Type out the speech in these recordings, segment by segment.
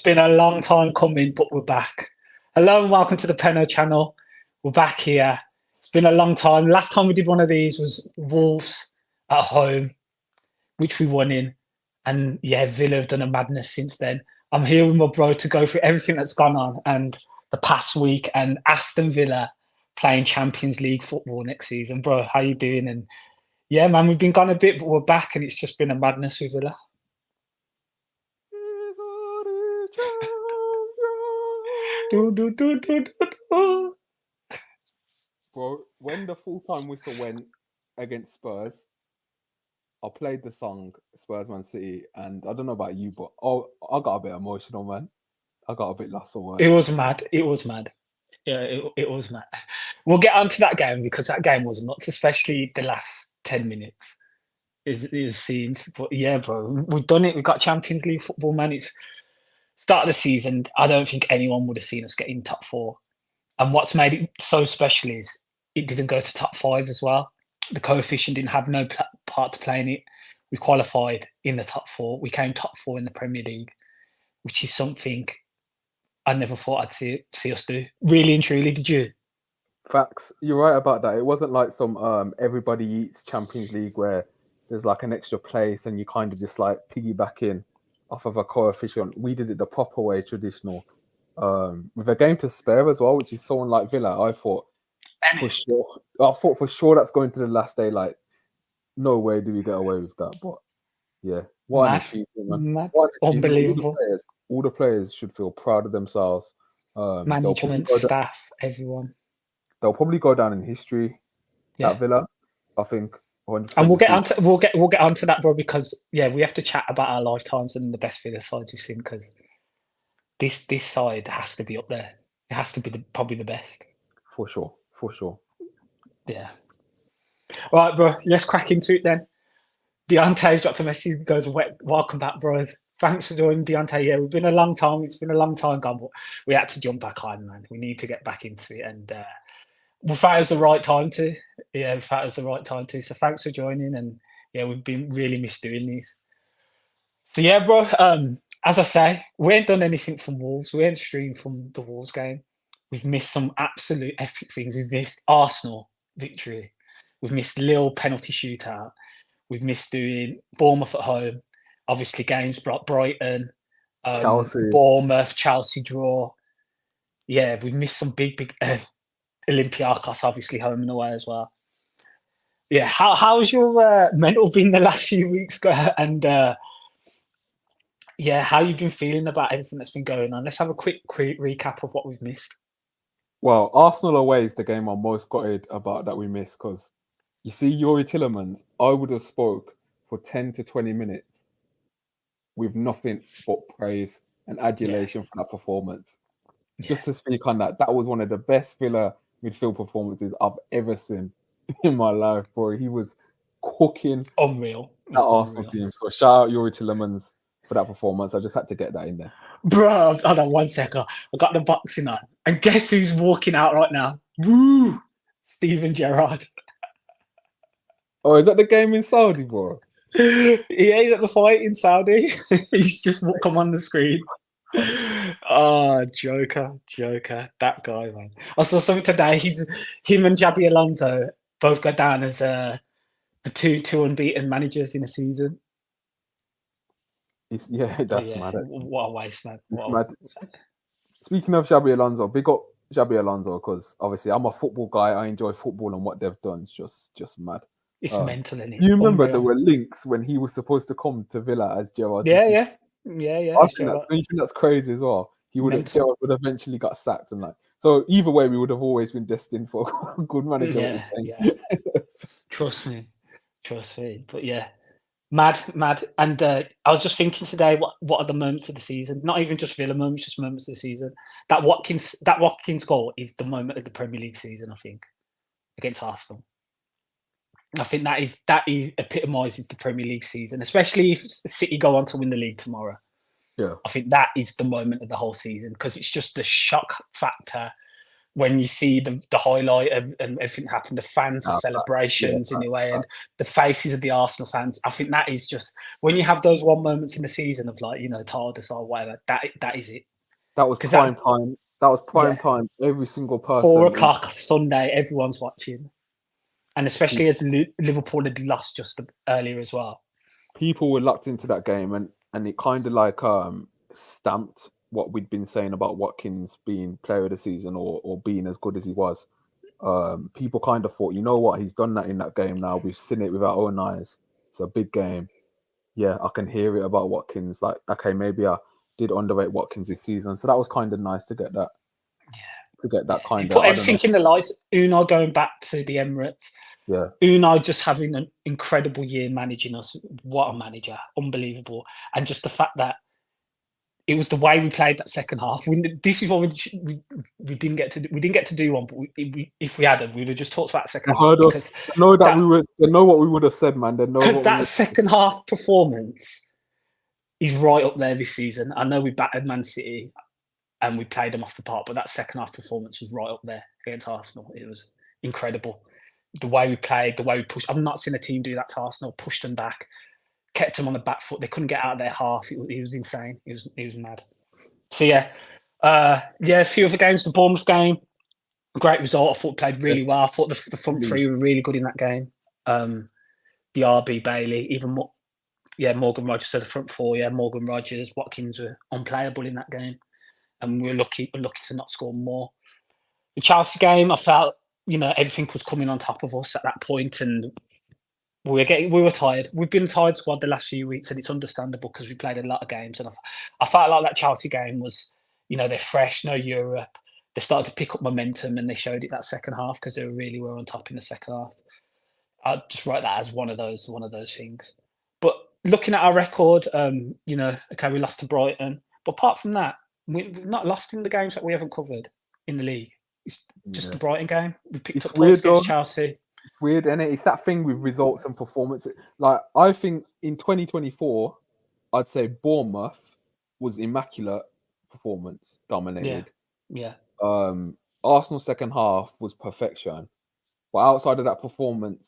been a long time coming, but we're back. Hello and welcome to the Penno channel. We're back here. It's been a long time. Last time we did one of these was Wolves at home, which we won in. And yeah, Villa have done a madness since then. I'm here with my bro to go through everything that's gone on and the past week and Aston Villa playing Champions League football next season. Bro, how you doing? And yeah, man, we've been gone a bit, but we're back and it's just been a madness with Villa. Bro, when the full-time whistle went against Spurs, I played the song Spurs Man City, and I don't know about you, but I got a bit emotional, man. I got a bit lost for words. It was mad. It was mad. Yeah, it was mad. We'll get onto that game because that game was nuts, especially the last 10 minutes. Is scenes. But yeah, bro, we've done it. We've got Champions League football, man. It's start of the season. I don't think anyone would have seen us get in top four. And what's made it so special is it didn't go to top five as well. The coefficient didn't have no part to play in it. We qualified in the top four. We came top four in the Premier League, which is something I never thought I'd see us do. Really and truly, did you? Facts. You're right about that. It wasn't like some everybody eats Champions League where there's like an extra place and you kind of just like piggyback in off of a coefficient. We did it the proper way, traditional. With a game to spare as well, which is someone like Villa. I thought for sure that's going to the last day. Like, no way do we get away with that. But yeah, what an achievement, man. Unbelievable. All the players should feel proud of themselves. Management, staff, everyone. They'll probably go down in history at Villa, I think. 100%. And we'll get onto that, bro, because yeah, we have to chat about our lifetimes and the best Villa sides we've seen, because this side has to be up there. It has to be probably the best. For sure. Yeah. All right, bro. Let's crack into it then. Deontay's dropped a message, goes, welcome back, bros. Thanks for joining, Deontay. Yeah, we've been a long time. It's been a long time gone, but we had to jump back on, man. We need to get back into it. And we thought it was the right time to. Yeah, we thought it was the right time to. So thanks for joining. And yeah, we've been really missed doing these. So yeah, bro. As I say, we ain't done anything from Wolves. We ain't streamed from the Wolves game. We've missed some absolute epic things. We've missed Arsenal victory. We've missed Lille penalty shootout. We've missed doing Bournemouth at home. Obviously, games Brighton, Chelsea, Bournemouth, Chelsea draw. Yeah, we've missed some big Olympiacos, obviously home and away as well. Yeah, how's your mental been the last few weeks? And yeah, how you been feeling about everything that's been going on? Let's have a quick recap of what we've missed. Well, Arsenal away is the game I'm most gutted about that we missed, because you see, Youri Tielemans, I would have spoke for 10 to 20 minutes with nothing but praise and adulation for that performance. Yeah. Just to speak on that, that was one of the best Villa midfield performances I've ever seen in my life, bro. He was cooking. Unreal. That Arsenal team. So shout out Youri Tielemans for that performance. I just had to get that in there. Bro, hold on 1 second. I got the boxing on. And guess who's walking out right now? Woo! Steven Gerrard. Oh, is that the game in Saudi, bro? Yeah, he's at the fight in Saudi. He's just come on the screen. Oh, Joker. That guy, man. I saw something today. Him and Xabi Alonso both go down as the two unbeaten managers in a season. That's mad. What a waste, man. It's mad. Speaking of Xabi Alonso, big up Xabi Alonso, because obviously I'm a football guy. I enjoy football, and what they've done is just mad. It's mental, isn't it? You remember there were links when he was supposed to come to Villa as Gerrard? Yeah. I think that's crazy as well. Gerrard would eventually got sacked, and like, so either way, we would have always been destined for a good manager. Yeah. Trust me. But yeah, mad. And I was just thinking today, what are the moments of the season? Not even just Villa moments, just moments of the season. That Watkins goal is the moment of the Premier League season, I think, against Arsenal. I think that epitomises the Premier League season, especially if City go on to win the league tomorrow. Yeah, I think that is the moment of the whole season, because it's just the shock factor, when you see the highlight and everything happen, the fans' celebrations in the way, and the faces of the Arsenal fans. I think that is just when you have those one moments in the season of like, TARDIS or whatever. That is it. That was prime time. That was prime time. Every single person. 4:00 Sunday, everyone's watching, and especially as Liverpool had lost just earlier as well. People were locked into that game, and it kind of like stamped what we'd been saying about Watkins being player of the season or being as good as he was. People kind of thought, you know what, he's done that in that game now. We've seen it with our own eyes. It's a big game. Yeah, I can hear it about Watkins. Like, okay, maybe I did underrate Watkins this season. So that was kind of nice to get that. Yeah. To get that kind of... Put everything in the lights. Unai going back to the Emirates. Yeah. Unai just having an incredible year managing us. What a manager. Unbelievable. And just the fact that it was the way we played that second half. This is what we didn't get to do. We didn't get to do one, but if we had, we would have just talked about the second half. Because they know what we would have said, man. They know because that second half performance is right up there this season. I know we battered Man City and we played them off the park, but that second half performance was right up there against Arsenal. It was incredible. The way we played, the way we pushed. I've not seen a team do that to Arsenal. Pushed them back. Kept them on the back foot. They couldn't get out of their half. It was insane. It was mad. So a few other games. The Bournemouth game, great result. I thought we played really well. I thought the front three were really good in that game. RB Bailey, even more. Yeah, Morgan Rogers. So the front four. Yeah, Morgan Rogers, Watkins were unplayable in that game, and we were lucky to not score more. The Chelsea game, I felt everything was coming on top of us at that point, and we were tired. We've been a tired squad the last few weeks, and it's understandable because we played a lot of games. And I felt like that Chelsea game was, they're fresh, no Europe. They started to pick up momentum, and they showed it that second half because they really were on top in the second half. I'd just write that as one of those things. But looking at our record, we lost to Brighton, but apart from that, we've not lost in the games that we haven't covered in the league. It's just the Brighton game. We picked up points against Chelsea. Weird, and it's that thing with results and performance. Like, I think in 2024, I'd say Bournemouth was immaculate performance, dominated. Yeah. Arsenal second half was perfection. But outside of that performance,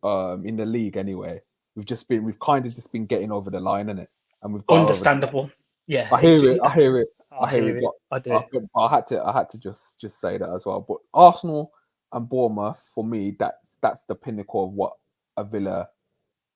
in the league anyway, we've kind of just been getting over the line, innit? And we've got understandable. Yeah. I hear it. I do. I had to just say that as well. But Arsenal and Bournemouth, for me, that's the pinnacle of what a Villa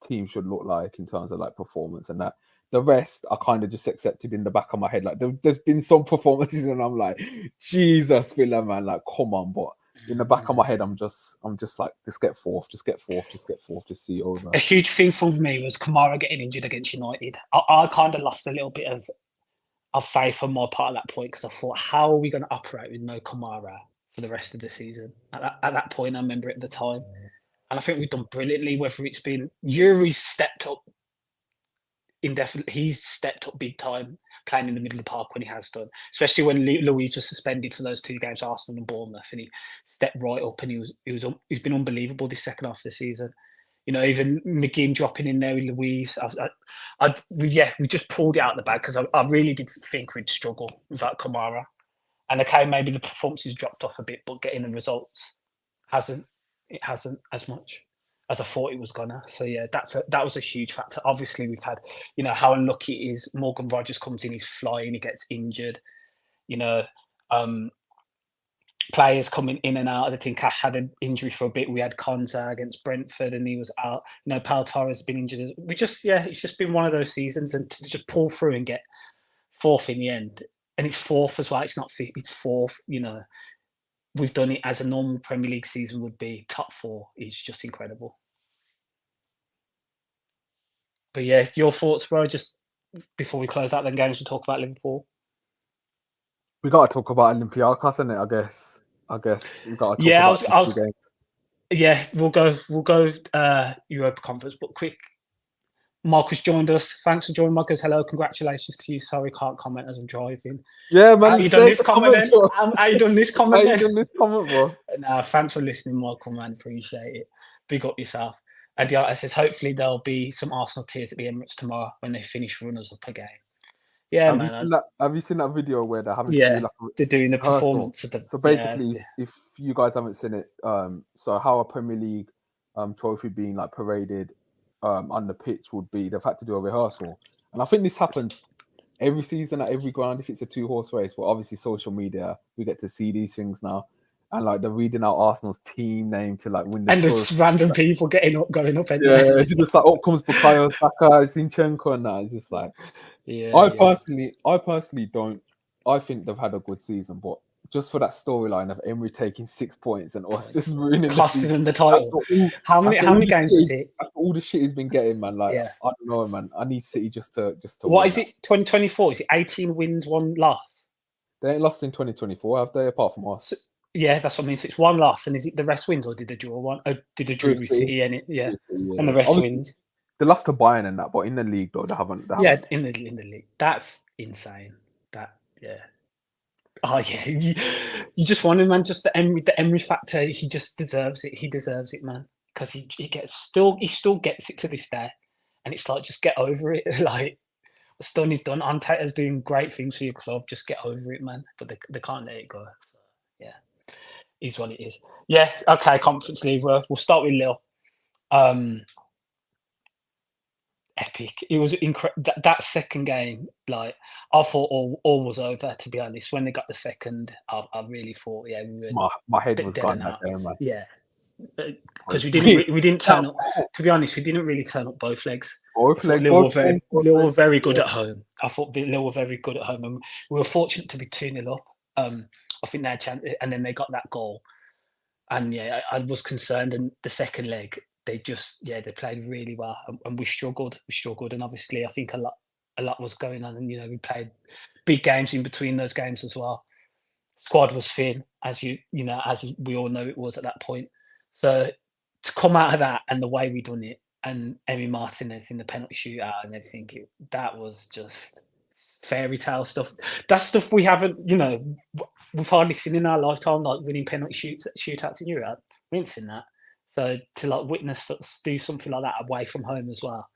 team should look like in terms of like performance, and that the rest I kind of just accepted in the back of my head. Like there's been some performances and I'm like, Jesus, Villa, man, like come on. But in the back of my head, I'm just like, just get fourth, just see it over. A huge thing for me was Kamara getting injured against United. I kind of lost a little bit of faith on my part at that point because I thought, how are we going to operate with no Kamara for the rest of the season? At that point, I remember it at the time. And I think we've done brilliantly, whether it's been Yuri's stepped up indefinitely. He's stepped up big time playing in the middle of the park when he has done, especially when Luiz was suspended for those two games, Arsenal and Bournemouth, and he stepped right up and he's been unbelievable this second half of the season. Even McGinn dropping in there with Luiz. We just pulled it out of the bag because I really did think we'd struggle without Kamara. And okay, maybe the performances dropped off a bit, but getting the results hasn't as much as I thought it was gonna. So yeah, that was a huge factor. Obviously, we've had, how unlucky it is. Morgan Rogers comes in, he's flying, he gets injured. Players coming in and out. I think Cash had an injury for a bit. We had Konza against Brentford, and he was out. Pal Torres been injured. It's just been one of those seasons, and to just pull through and get fourth in the end. And it's fourth as well. It's not fifth, it's fourth. We've done it as a normal Premier League season would be. Top four is just incredible. But yeah, your thoughts, bro, just before we close out them games to talk about Liverpool. We got to talk about Olympiacos, isn't it? I guess we got to talk about games. Yeah, we'll go Europa Conference, but quick. Marcus joined us. Thanks for joining, Marcus. Hello, congratulations to you. Sorry, can't comment as I'm driving. Yeah, man. How you done this comment then? How you done this comment then? How you done this comment, bro? Nah, thanks for listening, Michael, man. Appreciate it. Big up yourself. And the artist says, hopefully there'll be some Arsenal tears at the Emirates tomorrow when they finish runners-up again. Yeah, Have you man. seen that? Have you seen that video where they're having to do Yeah, like a they're doing the rehearsal? performance of the So yeah, basically, if you guys haven't seen it, so how a Premier League trophy being like paraded on the pitch would be, they've had to do a rehearsal, and I think this happens every season at every ground if it's a 2-horse race. But obviously, social media, we get to see these things now, and like they're reading out Arsenal's team name to like win the and trophy. there's random people going up, and Yeah, it's just like, up comes Bukayo Saka, Zinchenko, and that. It's just like, yeah, I personally don't. I think they've had a good season, but just for that storyline of Emery taking 6 points and us just ruining the costing season. them the title. How many games was it? After all the shit he's been getting, man. Like, Yeah. I don't know, man. I need City just to What win is it? 2024? Is it 18 wins, 1 loss? They ain't lost in 2024, have they? Apart from us. So, yeah, that's what I mean. So it's 1 loss, and is it the rest wins, or did they draw one? Oh, did they draw with City and it? Yeah, and the rest Obviously, wins. they lost to Bayern and that, but in the league though, they haven't. Yeah, in the league. That's insane. That yeah. Oh yeah, you just want him, man. Just the Emery factor. He just deserves it. He deserves it, man. Because he still gets it to this day, and it's like, just get over it. Like, what's done is done. Arteta's doing great things for your club. Just get over it, man. But they can't let it go. So, yeah, is what it is. Yeah. Okay. Conference League. We'll start with Lille. Epic. It was incredible. That second game, like, I thought all was over. To be honest, when they got the second, I really thought, yeah, we were My head was dead gone and that out. day, man. Yeah, because we didn't turn up. To be honest, we didn't really turn up both legs. Lille were very good at home. I thought Lille were very good at home, and we were fortunate to be 2-0 up. I think they had chance, and then they got that goal. And yeah, I was concerned. And the second leg, they played really well, and we struggled. And obviously, I think a lot was going on, and we played big games in between those games as well. Squad was thin, as as we all know it was at that point. So to come out of that and the way we done it, and Emi Martinez in the penalty shootout and everything, that was just fairy tale stuff. That's stuff we haven't, we've hardly seen in our lifetime, like winning penalty shootouts in Europe. We ain't seen that. So to like witness us do something like that away from home as well.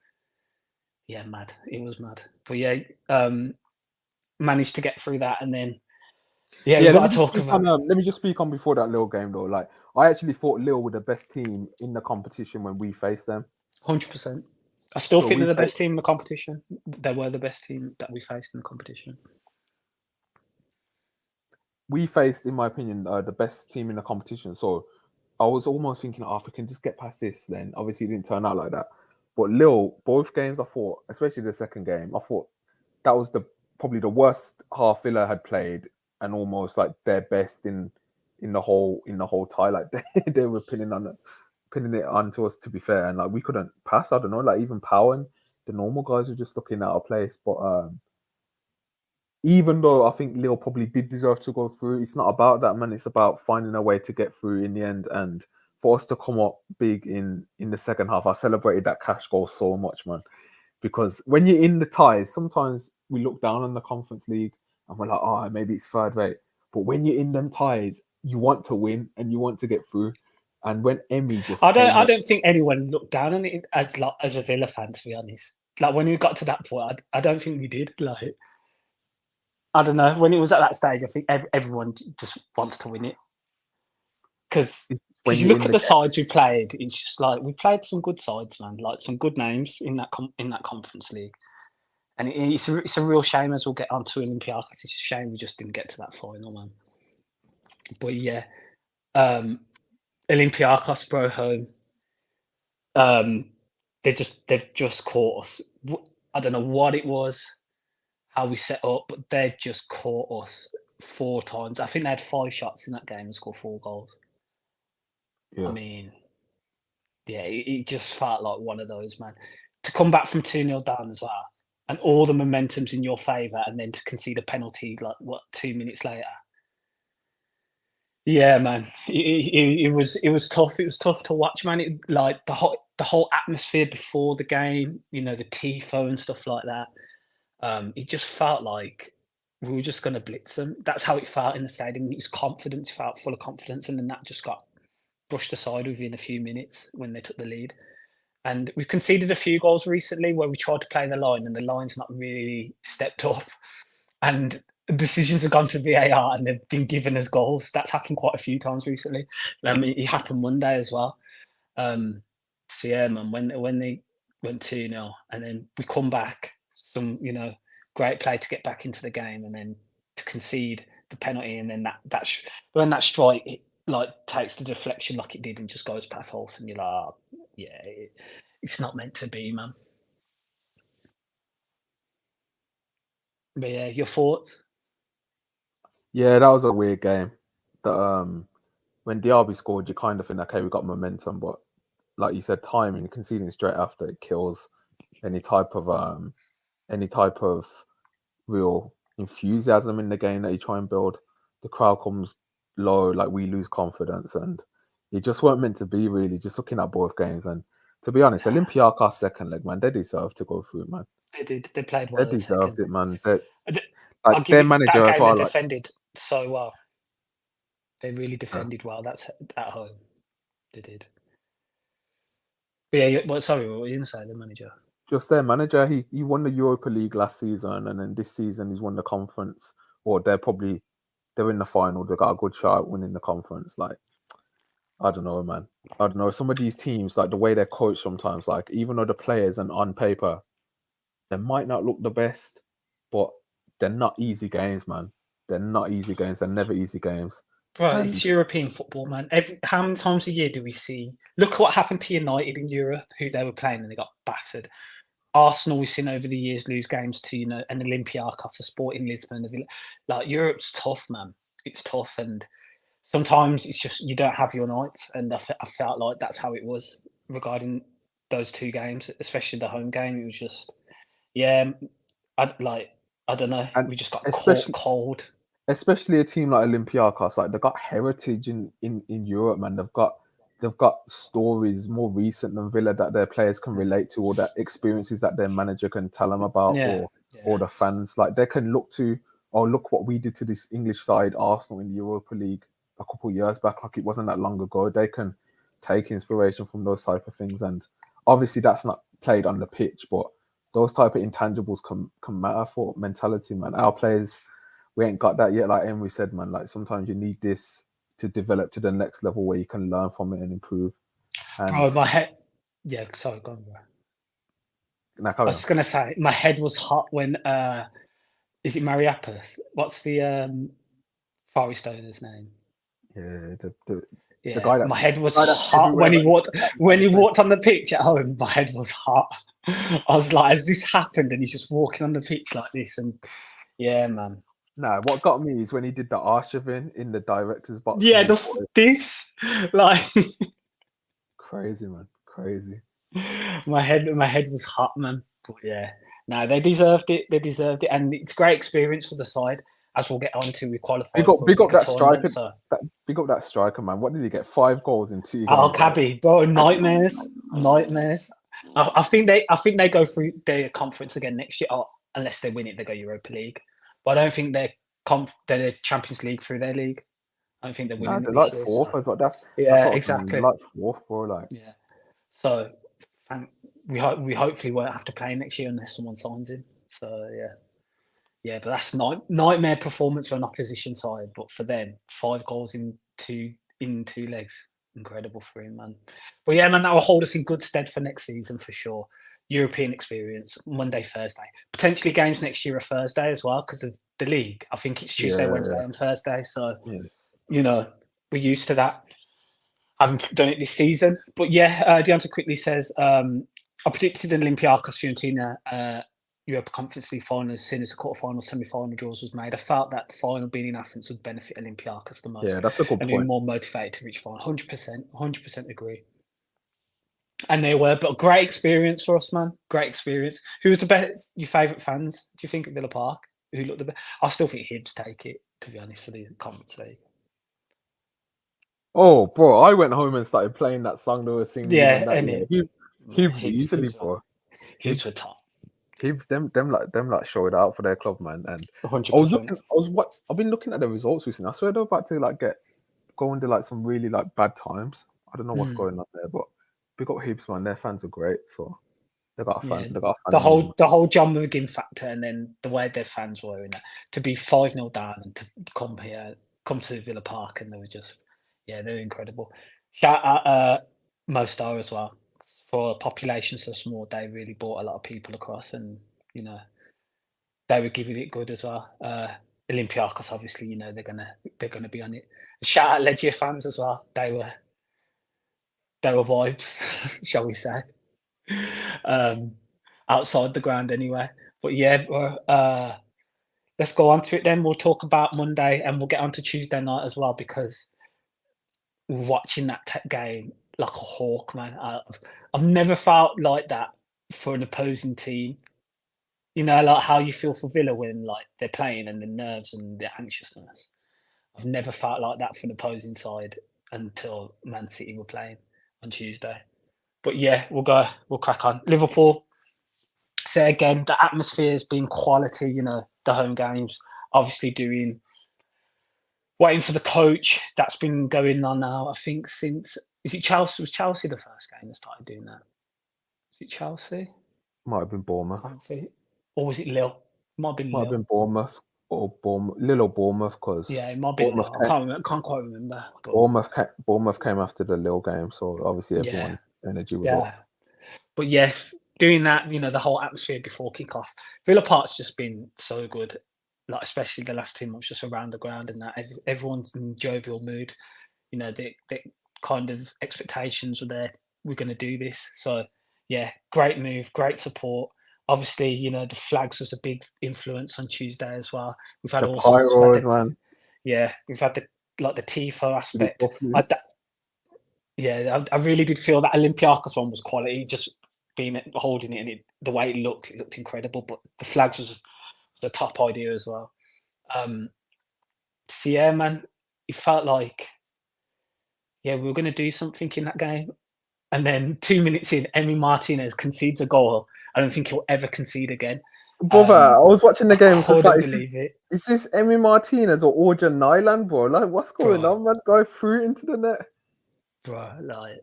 Yeah, mad. It was mad. But yeah, managed to get through that, and then we've got to talk about. Let me just speak on before that Lille game though. Like, I actually thought Lille were the best team in the competition when we faced them. 100%. I still think they're the best team in the competition. They were the best team that we faced in the competition. We faced, in my opinion, the best team in the competition. So I was almost thinking, if we can just get past this, then obviously it didn't turn out like that. But Lille, both games, I thought, especially the second game, I thought that was probably the worst half Villa had played, and almost like their best in the whole tie. Like they were pinning it onto us, to be fair, and like we couldn't pass. I don't know, like even Powell and the normal guys were just looking out of place. But even though I think Lille probably did deserve to go through, it's not about that, man. It's about finding a way to get through in the end. And for us to come up big in the second half, I celebrated that cash goal so much, man. Because when you're in the ties, sometimes we look down on the Conference League and we're like, maybe it's third rate. But when you're in them ties, you want to win and you want to get through. And when Emery just I don't think anyone looked down on it as a Villa fan, to be honest. Like, when we got to that point, I don't think we did. Like, I don't know. When it was at that stage, I think everyone just wants to win it. Because you look at the sides we played, it's just like, we played some good sides, man. Like, some good names in that Conference League. And it's a real shame, as we'll get on to Olympiacos. It's a shame we just didn't get to that final, man. But yeah, Olympiacos, bro, home. They've just caught us. I don't know what it was, how we set up, but they've just caught us 4 times. I think they had 5 shots in that game and scored 4 goals. Yeah. I mean, yeah, it just felt like one of those, man. To come back from 2-0 down as well, and all the momentum's in your favour, and then to concede a penalty, 2 minutes later. Yeah, man, it was tough. It was tough to watch, man. Like the whole atmosphere before the game, the tifo and stuff like that. It just felt like we were just going to blitz them. That's how it felt in the stadium. It was confidence, felt full of confidence, and then that just got brushed aside within a few minutes when they took the lead. And we've conceded a few goals recently where we tried to play the line and the line's not really stepped up. And decisions have gone to VAR and they've been given as goals. That's happened quite a few times recently. It happened Monday as well. So yeah, man, when they went 2-0 and then we come back, some great play to get back into the game and then to concede the penalty and then when that strike takes the deflection like it did and just goes past Hulse and you're like, oh, yeah, it's not meant to be, man. But yeah, your thoughts? Yeah, that was a weird game. When Diaby scored, you kind of think, okay, we got momentum, but like you said, timing, conceding straight after, it kills any type of real enthusiasm in the game that you try and build. The crowd comes low, like we lose confidence, and it just weren't meant to be, really. Just looking at both games, and to be honest, Olympiacos second leg, man, they deserved to go through, man. They did. They played well. They deserved it, man. I'll give their you manager that as game. well. They defended so well. They really defended well. That's at home. They did. But yeah. Sorry, what were you going to say? The manager. Just their manager. He won the Europa League last season, and then this season he's won the conference. Or they're in the final. They got a good shot at winning the conference. Like, I don't know, man. I don't know. Some of these teams, like the way they're coached sometimes, like even though the players and on paper, they might not look the best, but they're not easy games, man. They're not easy games. They're never easy games. Right, it's European football, man. How many times a year do we see? Look at what happened to United in Europe, who they were playing and they got battered. Arsenal, we've seen over the years lose games to an Olympiacos, a Sporting Lisbon. Like Europe's tough, man. It's tough, and sometimes it's just you don't have your nights. And I felt like that's how it was regarding those two games, especially the home game. It was just, yeah, I don't know. And we just got caught cold. Especially a team like Olympiacos, like they've got heritage in Europe, man. They've got stories more recent than Villa that their players can relate to, or that experiences that their manager can tell them about, or the fans. Like they can look to, look what we did to this English side, Arsenal, in the Europa League a couple of years back. Like it wasn't that long ago. They can take inspiration from those type of things, and obviously that's not played on the pitch, but those type of intangibles can matter for mentality, man. Our players, we ain't got that yet. Like Emery said, man, like sometimes you need this to develop to the next level where you can learn from it and improve. And bro, my head. Yeah, sorry, go on, bro. I was just gonna say, my head was hot when is it Mariapis? What's the Forest owner's name? Yeah, the guy that my head was hot when he walked on the pitch at home. My head was hot. I was like, has this happened? And he's just walking on the pitch like this, and yeah, man. Nah, what got me is when he did the Arshavin in the director's box. Yeah, like crazy, man, crazy. My head was hot, man. But yeah, no, they deserved it. And it's great experience for the side. As we'll get on to, we qualified. Big up that striker. Big up that striker, man. What did he get? 5 goals in 2 games. Oh, Cabby, bro, nightmares. I think they go through their conference again next year, unless they win it, they go Europa League. But I don't think they're Champions League through their league. I don't think they're winning. They're like fourth as well. That's exactly. Like fourth, bro. Like So we hopefully won't have to play next year unless someone signs him. So yeah. But that's nightmare performance for an opposition side. But for them, 5 goals in two legs, incredible for him, man. But yeah, man, that will hold us in good stead for next season for sure. European experience, Monday, Thursday. Potentially games next year are Thursday as well because of the league. I think it's Tuesday, Wednesday, and Thursday. So, we're used to that. I haven't done it this season. But yeah, Deonta quickly says, I predicted an Olympiacos Fiorentina Europa Conference League final as soon as the quarterfinal, semi-final draws was made. I felt that the final being in Athens would benefit Olympiacos the most. Yeah, that's a good point. And be more motivated to reach final. 100% agree. And they were, but great experience for us, man. Great experience. Who was the best? Your favourite fans? Do you think at Villa Park? Who looked the best? I still think Hibs take it, to be honest, for the Conference League. Oh, bro! I went home and started playing that song they were singing. Yeah, and Hibs easily, bro. Hibs were top. Hibs, them showed out for their club, man. And 100%. I've been looking at the results recently. I swear they're about to go into some really bad times. I don't know what's going on there, but big up Hibs, man. Their fans are great. So they got a fan. Yeah, They got a the fan. whole John McGinn factor, and then the way their fans were in that to be 5-0 down and to come to Villa Park, and they were just they're incredible. Shout out Mo Star as well. For a population so small, they really brought a lot of people across, and you know they were giving it good as well. Olympiacos, obviously, they're gonna be on it. Shout out Legia fans as well. They were vibes, shall we say? Outside the ground anyway. But yeah, let's go on to it then. We'll talk about Monday and we'll get on to Tuesday night as well because watching that game like a hawk, man. I've never felt like that for an opposing team. Like how you feel for Villa when like they're playing and the nerves and the anxiousness. I've never felt like that for an opposing side until Man City were playing on Tuesday. But yeah, we'll crack on. Liverpool, say again, the atmosphere has been quality, the home games, obviously waiting for the coach. That's been going on now, I think, since, is it Chelsea? Was Chelsea the first game that started doing that? Is it Chelsea? Might have been Bournemouth. Or was it Lille? Might have been Might have been Bournemouth or Lille or Bournemouth, because yeah, it might be Lille. I can't quite remember. But Bournemouth came after the Lille game, so obviously everyone's energy was up. But yeah, doing that, the whole atmosphere before kickoff. Villa Park's just been so good, like especially the last 2 months, just around the ground and that everyone's in jovial mood. The kind of expectations were there. We're going to do this. So yeah, great move, great support. Obviously, the flags was a big influence on Tuesday as well. We've had all sorts. Man. Yeah, we've had the tifo aspect. I really did feel that Olympiacos one was quality. Just holding it and the way it looked incredible. But the flags was the top idea as well. So yeah, man, it felt like we were going to do something in that game. And then 2 minutes in, Emi Martinez concedes a goal. I don't think he'll ever concede again. Brother, I was watching the game. I couldn't believe it. Is this Emi Martinez or Orjan Nyland, bro? Like, what's going on, man? Go through into the net. Bro, like,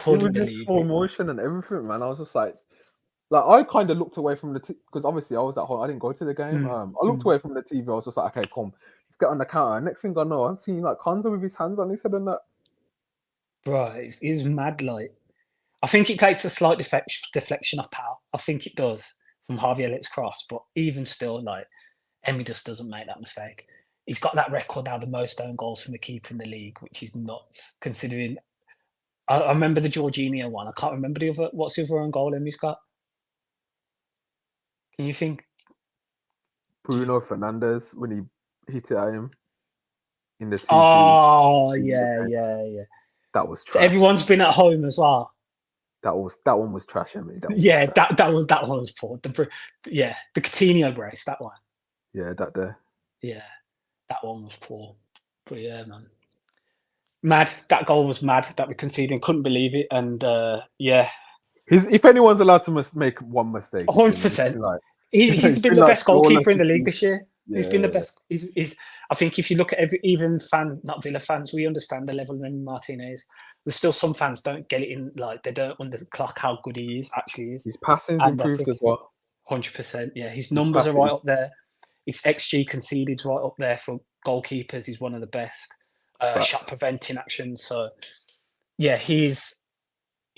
it was just slow motion and everything, man. I was just like I kind of looked away from the because obviously I was at home. I didn't go to the game. I looked away from the TV. I was just like, okay, come, let's get on the counter. Next thing I know, I'm seeing like Konsa with his hands on his head and that. Bro, it's mad. Like, I think it takes a slight deflection of power. I think it does from Harvey Elliott's cross, but even still, like, Emi just doesn't make that mistake. He's got that record now, the most own goals from the keeper in the league, which is nuts considering. I remember the Jorginho one. I can't remember what's the other own goal Emi's got. Can you think? Bruno Fernandes when he hit it at him in the 2-2. Oh yeah. That was trash. So everyone's been at home as well. That one was trash, Emi. That one was poor. The Coutinho brace, that one. Yeah, that there. Yeah, that one was poor. But yeah, man. Mad. That goal was mad that we conceded. Couldn't believe it. And if anyone's allowed to make one mistake, 100%. He's been the best goalkeeper in the league this year. Yeah, he's been the best. I think if you look at even not Villa fans, we understand the level of Martinez. There's still some fans don't get it in, like they don't underclock how good he actually is. His passing's improved as well. 100%. Yeah, his numbers are right up there. His XG conceded's right up there for goalkeepers. He's one of the best. Shot preventing action. So yeah, he's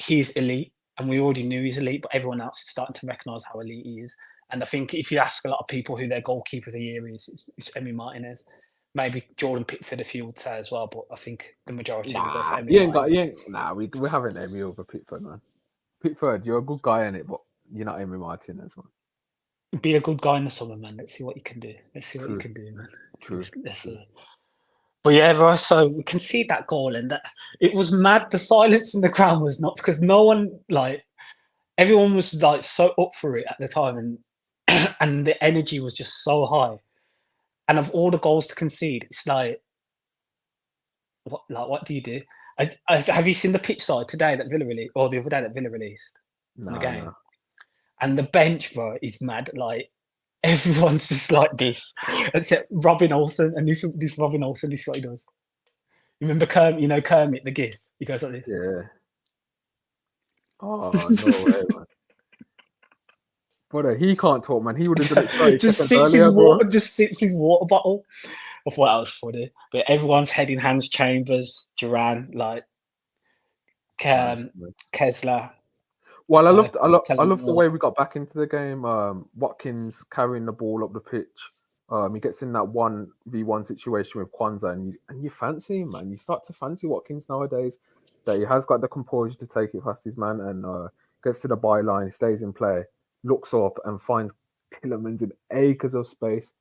elite, and we already knew he's elite, but everyone else is starting to recognise how elite he is. And I think if you ask a lot of people who their goalkeeper of the year is, it's Emi Martinez. Maybe Jordan Pickford, a few would say as well, but I think the majority will go for Emi. We haven't Emi over Pickford, man. Pickford, you're a good guy in it, but you're not Emi Martinez, man. Be a good guy in the summer, man. Let's see what you can do. Man. True. But yeah, bro, so we concede that goal, and that it was mad. The silence in the crowd was nuts because everyone was like so up for it at the time, and the energy was just so high. And of all the goals to concede, it's like, what do you do? Have you seen the pitch side today that Villa released, or the other day that Villa released in the game? No. And the bench, bro, is mad. Like, everyone's just like this, except Robin Olsen. And this Robin Olsen, this is what he does. You remember Kermit, Kermit the GIF? He goes like this. Yeah. Oh no way, man. Brother, he can't talk, man. He would have done it 30 seconds earlier, bro. Just sips his water bottle. I thought that was funny. But everyone's head in hands, Chambers, Duran, like Man, Kessler. well, I Tell loved the way we got back into the game. Watkins carrying the ball up the pitch. He gets in that 1v1 situation with Kwanzaa, and you fancy him, man. You start to fancy Watkins nowadays. That he has got the composure to take it past his man and gets to the byline, stays in play, looks up and finds Tillemans in acres of space.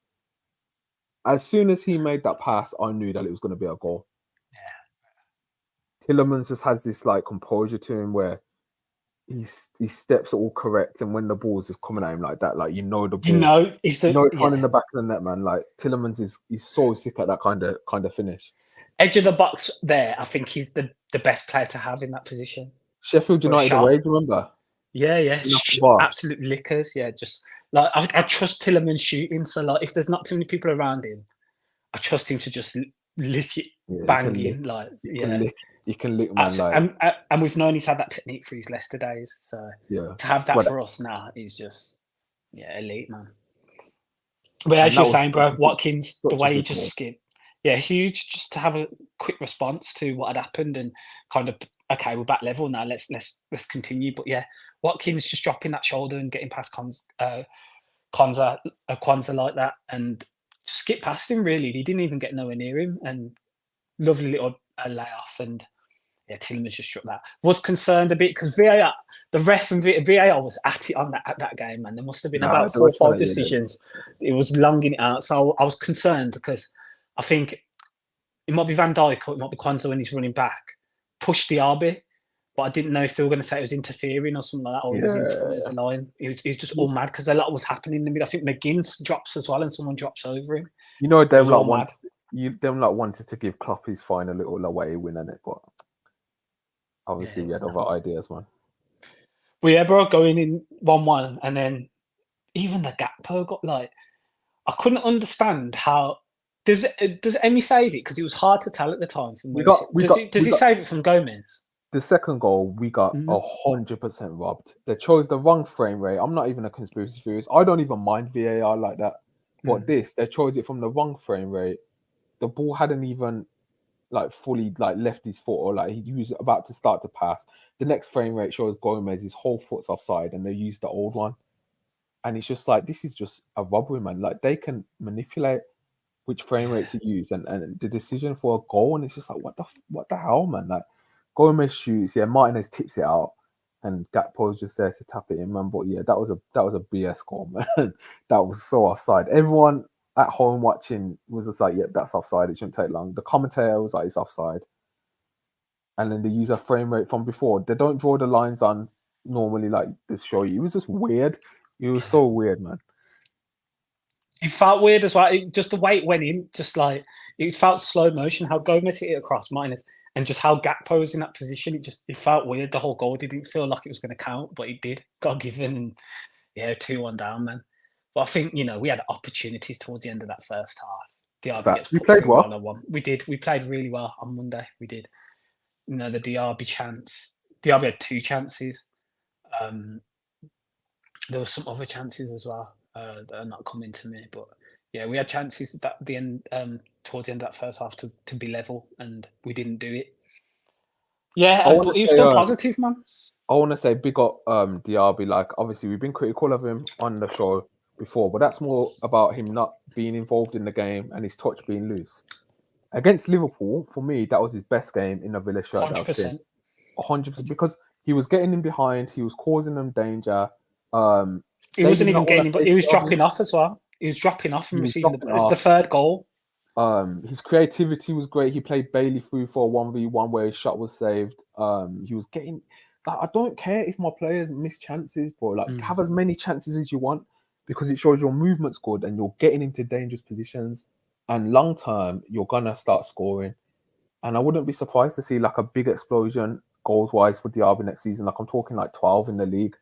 As soon as he made that pass, I knew that it was going to be a goal. Yeah. Tillemans just has this like composure to him where his steps are all correct, and when the ball's just coming at him like that, like the ball, it's in the back of the net, man. Like Tillemans he's so sick at that kind of finish. Edge of the box there, I think he's the best player to have in that position. Sheffield United away, remember? Yeah. Absolute lickers. Yeah, just like I trust Tillemans shooting. So like, if there's not too many people around him, I trust him to just lick it, bang in. Like, you can lick man. Like, and we've known he's had that technique for his Leicester days. So to have that for us now is just elite, man. But as you're saying, bro, Watkins, the way he just skipped. Yeah, huge. Just to have a quick response to what had happened and kind of, okay, we're back level now. Let's continue. But yeah, Watkins just dropping that shoulder and getting past Kwanzaa like that and just skip past him. Really, he didn't even get nowhere near him. And lovely little layoff. And yeah, Tillemans just struck that. Was concerned a bit because VAR, the ref and VAR was at it at that game, man. There must have been about 4 or 5 decisions. It was longing it out. So I was concerned because I think it might be Van Dijk or it might be Kwanzaa when he's running back, pushed the RB, but I didn't know if they were going to say it was interfering or something like that, or it was in the line. He was just all mad because a lot was happening in the middle. I think McGinn drops as well, and someone drops over him. You know, them wanted to give Klopp his final little away win in it, but obviously we had other ideas, man. But yeah, bro, going in 1-1, and then even the Gakpo got like, I couldn't understand how. Does Emi save it? Because it was hard to tell at the time. Does he save it from Gomez? The second goal, we got 100% robbed. They chose the wrong frame rate. I'm not even a conspiracy theorist. I don't even mind VAR like that. But they chose it from the wrong frame rate. The ball hadn't even like fully like left his foot, or like he was about to start to pass. The next frame rate shows Gomez, his whole foot's offside, and they used the old one. And it's just like, this is just a robbery, man. Like, they can manipulate which frame rate to use and the decision for a goal, and it's just like, what the hell, man? Like, Gomez shoots, Martinez tips it out, and Gakpo's just there to tap it in, man. But yeah, that was a BS goal, man. That was so offside. Everyone at home watching was just like, that's offside. It shouldn't take long. The commentator was like, it's offside. And then they use a frame rate from before. They don't draw the lines on normally like this show you. It was just weird. It was so weird, man. It felt weird as well. Just the way it went in, just like it felt slow motion. How Gomez hit it across Martinez, and just how Gakpo was in that position. It felt weird. The whole goal didn't feel like it was going to count, but it did. Got given, and 2-1 down, man. But I think we had opportunities towards the end of that first half. We played well. We did. We played really well on Monday. We did. The Diaby chance. Diaby had 2 chances. There were some other chances as well. That are not coming to me, but yeah, we had chances at the end, towards the end of that first half to be level, and we didn't do it. Yeah, but he's still positive, man. I want to say big up Diaby. Like, obviously we've been critical of him on the show before, but that's more about him not being involved in the game and his touch being loose. Against Liverpool, for me, that was his best game in a Villa shirt. 100%. 100%, because he was getting in behind, he was causing them danger. He wasn't even gaining, but he was dropping off as well. He was dropping off and receiving the ball. It was the third goal. His creativity was great. He played Bailey through for a 1v1 where his shot was saved. He was getting... Like, I don't care if my players miss chances, bro. Like, have as many chances as you want, because it shows your movement's good and you're getting into dangerous positions. And long term, you're going to start scoring. And I wouldn't be surprised to see like a big explosion goals-wise for Diaby next season. Like, I'm talking like 12 in the league,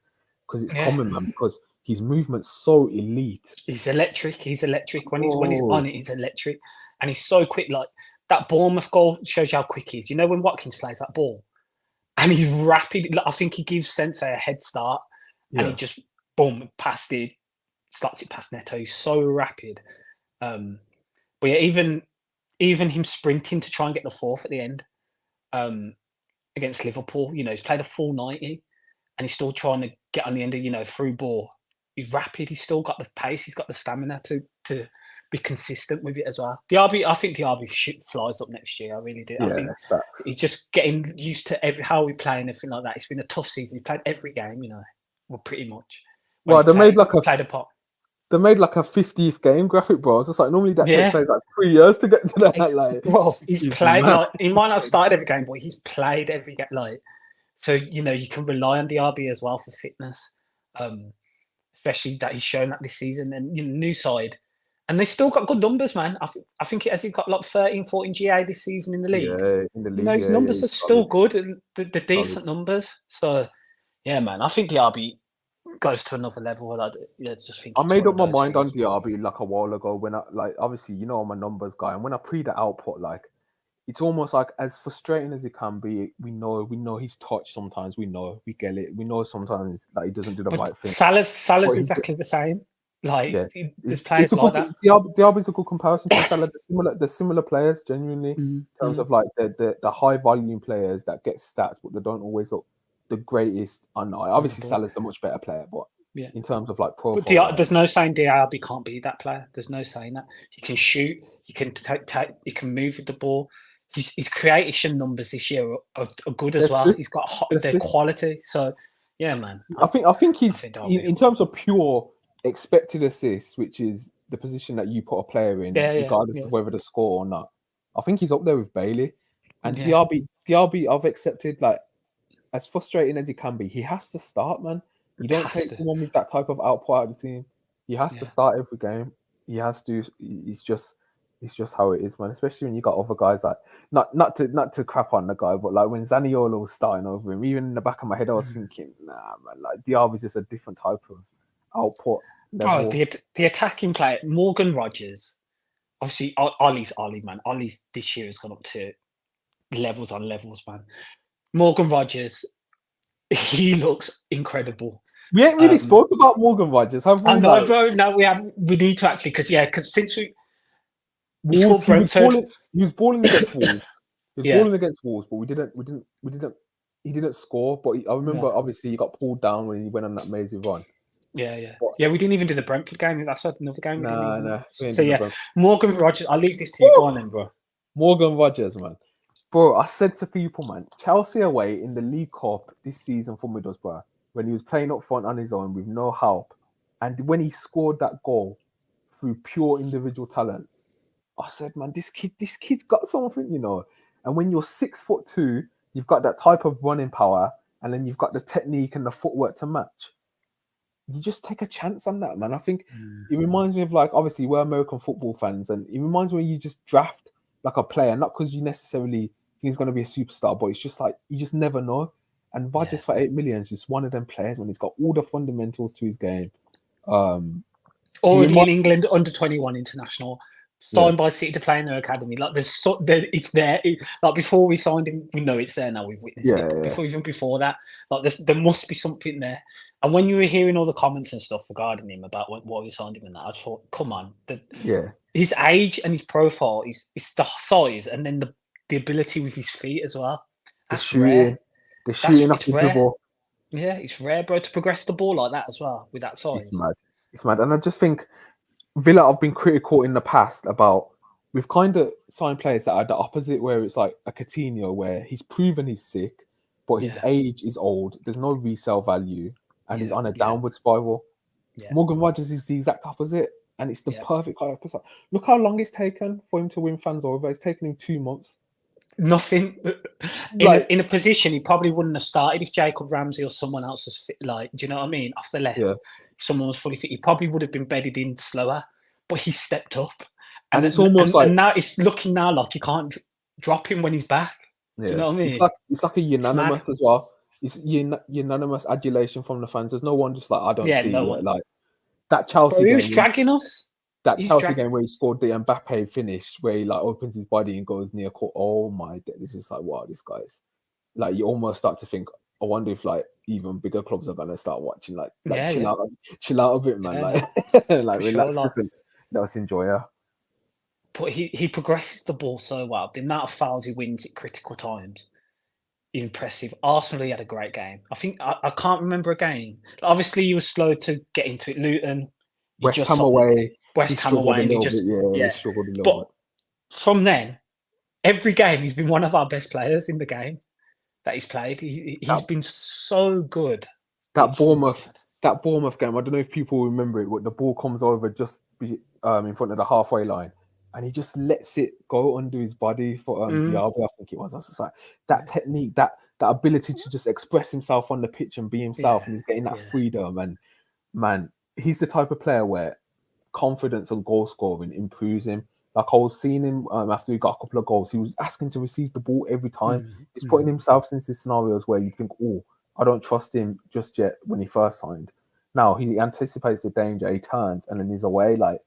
because it's common, man, because his movement's so elite. He's electric. When he's on it, he's electric. And he's so quick. Like, that Bournemouth goal shows you how quick he is. When Watkins plays that ball, and he's rapid. I think he gives Sensei a head start, and he just boom past it, slots it past Neto. He's so rapid. But yeah, even him sprinting to try and get the fourth at the end against Liverpool, you know, he's played a full 90 and he's still trying to get on the end of, you know, through ball. He's rapid. He's still got the pace. He's got the stamina to be consistent with it as well. I think Diaby flies up next year. I really do. I think he's just getting used to how we play and everything like that. It's been a tough season. He's played every game, you know, well, pretty much. Well, they made like played a pot. They made like a 50th game graphic, bro. It's just like normally that takes place like 3 years to get to that. Like, well, he's played like he might not have started every game, but he's played every game. Like, so you know you can rely on Diaby as well for fitness, especially that he's shown that this season. And you know, new side, and they still got good numbers, man. I think it has got like 13, 14 GA this season in the league. Yeah, in the league. You know, his numbers are still good, and the decent numbers. So, yeah, man, I think Diaby goes to another level. Just think I made up my mind on Diaby like a while ago when I obviously you know I'm a numbers guy, and when I pre the output, like it's almost like as frustrating as it can be. We know he's touched sometimes. We get it. We know sometimes that he doesn't do the right thing. Salah's exactly the same. Like there's players like that. Diaby's a good comparison to Salah. They're similar players, genuinely, in terms of like the high volume players that get stats, but they don't always look the greatest. I know. Obviously, Salah's the much better player, but in terms of like profile, but there's no saying Diaby can't be that player. There's no saying that. He can shoot. He can he can move with the ball. His creation numbers this year are good as well. He's got their quality. So yeah, man. I think he's in terms of pure expected assists, which is the position that you put a player in, regardless of whether the score or not. I think he's up there with Bailey and Diaby. I've accepted like. As frustrating as he can be, he has to start, man. You don't take someone with that type of output out of the team. He has to start every game. He has to. It's just how it is, man. Especially when you got other guys like not to crap on the guy, but like when Zaniolo was starting over him, even in the back of my head, I was thinking, nah, man. Like Diaby's just a different type of output level. Bro, the attacking player, Morgan Rogers. Obviously, Ollie's Ollie, man. Ollie's this year has gone up to levels on levels, man. Morgan Rogers, he looks incredible. We ain't really spoke about Morgan Rogers, have we? I know, bro. No, we have. We need to actually, because since he was balling against Wolves. He was balling against Wolves, but we didn't. He didn't score, but I remember obviously he got pulled down when he went on that amazing run. Yeah. We didn't even do the Brentford game. That's another game. No. So Morgan Rogers. I'll leave this to you. Go on then, bro. Morgan Rogers, man. Bro, I said to people, man, Chelsea away in the League Cup this season for Middlesbrough, when he was playing up front on his own with no help, and when he scored that goal through pure individual talent, I said, man, this kid's got something, you know. And when you're 6'2", you've got that type of running power, and then you've got the technique and the footwork to match. You just take a chance on that, man. I think it reminds me of like, obviously, we're American football fans, and it reminds me when you just draft like a player, not because you necessarily he's going to be a superstar, but it's just like you just never know. And Rogers for 8 million is just one of them players when he's got all the fundamentals to his game. Already in England under 21 international, signed by City to play in their academy. Like it's there. Like before we signed him, we know it's there now. We've witnessed it. Even before that, like there must be something there. And when you were hearing all the comments and stuff regarding him about what we signed him and that, I thought, come on, his age and his profile is the size, and then the ability with his feet as well. That's rare. The shooting off the dribble. Yeah, it's rare, bro, to progress the ball like that as well with that size. It's mad. And I just think Villa have been critical in the past about we've kind of signed players that are the opposite, where it's like a Coutinho, where he's proven he's sick, but his age is old. There's no resale value, and he's on a downward spiral. Yeah. Morgan Rogers is the exact opposite, and it's the perfect kind of person. Look how long it's taken for him to win fans over. It's taken him 2 months. Nothing in a position he probably wouldn't have started if Jacob Ramsey or someone else was fit. Like, do you know what I mean? Off the left, if someone was fully fit, he probably would have been bedded in slower. But he stepped up, and it's almost like now it's looking like you can't drop him when he's back. Do you know what I mean? It's like a unanimous as well. It's unanimous adulation from the fans. There's no one just like I don't see it. Like that Chelsea. He was dragging us. That Chelsea game where he scored the Mbappe finish, where he like opens his body and goes near court. Oh my God, this is like wow, this guy's like you almost start to think, I wonder if like even bigger clubs are gonna start watching, like Yeah, chill yeah, out a bit, man. yeah, Like like for sure. relax, Like, just and let us enjoy her. but he progresses the ball so well. The amount of fouls he wins at critical times, impressive. Arsenal, he had a great game. I think I can't remember a game. Obviously, he was slow to get into it. Luton, he West just Ham signed. away, he West Ham struggled away, a and he little bit. just Yeah, he yeah. struggled a little But bit. from then, every game he's been one of our best players in the game that he's played. He's That been so good. that It's Bournemouth that Bournemouth game, I don't know if people remember it, but the ball comes over just in front of the halfway line, and he just lets it go under his body for Diaby, I think it was. I was just like, that technique, that ability to just express himself on the pitch and be himself, and he's getting that freedom. And man, he's the type of player where confidence and goal scoring improves him. Like I was seeing him after he got a couple of goals, he was asking to receive the ball every time. He's putting himself into scenarios where you think, oh, I don't trust him just yet when he first signed. Now he anticipates the danger, he turns, and then he's away. Like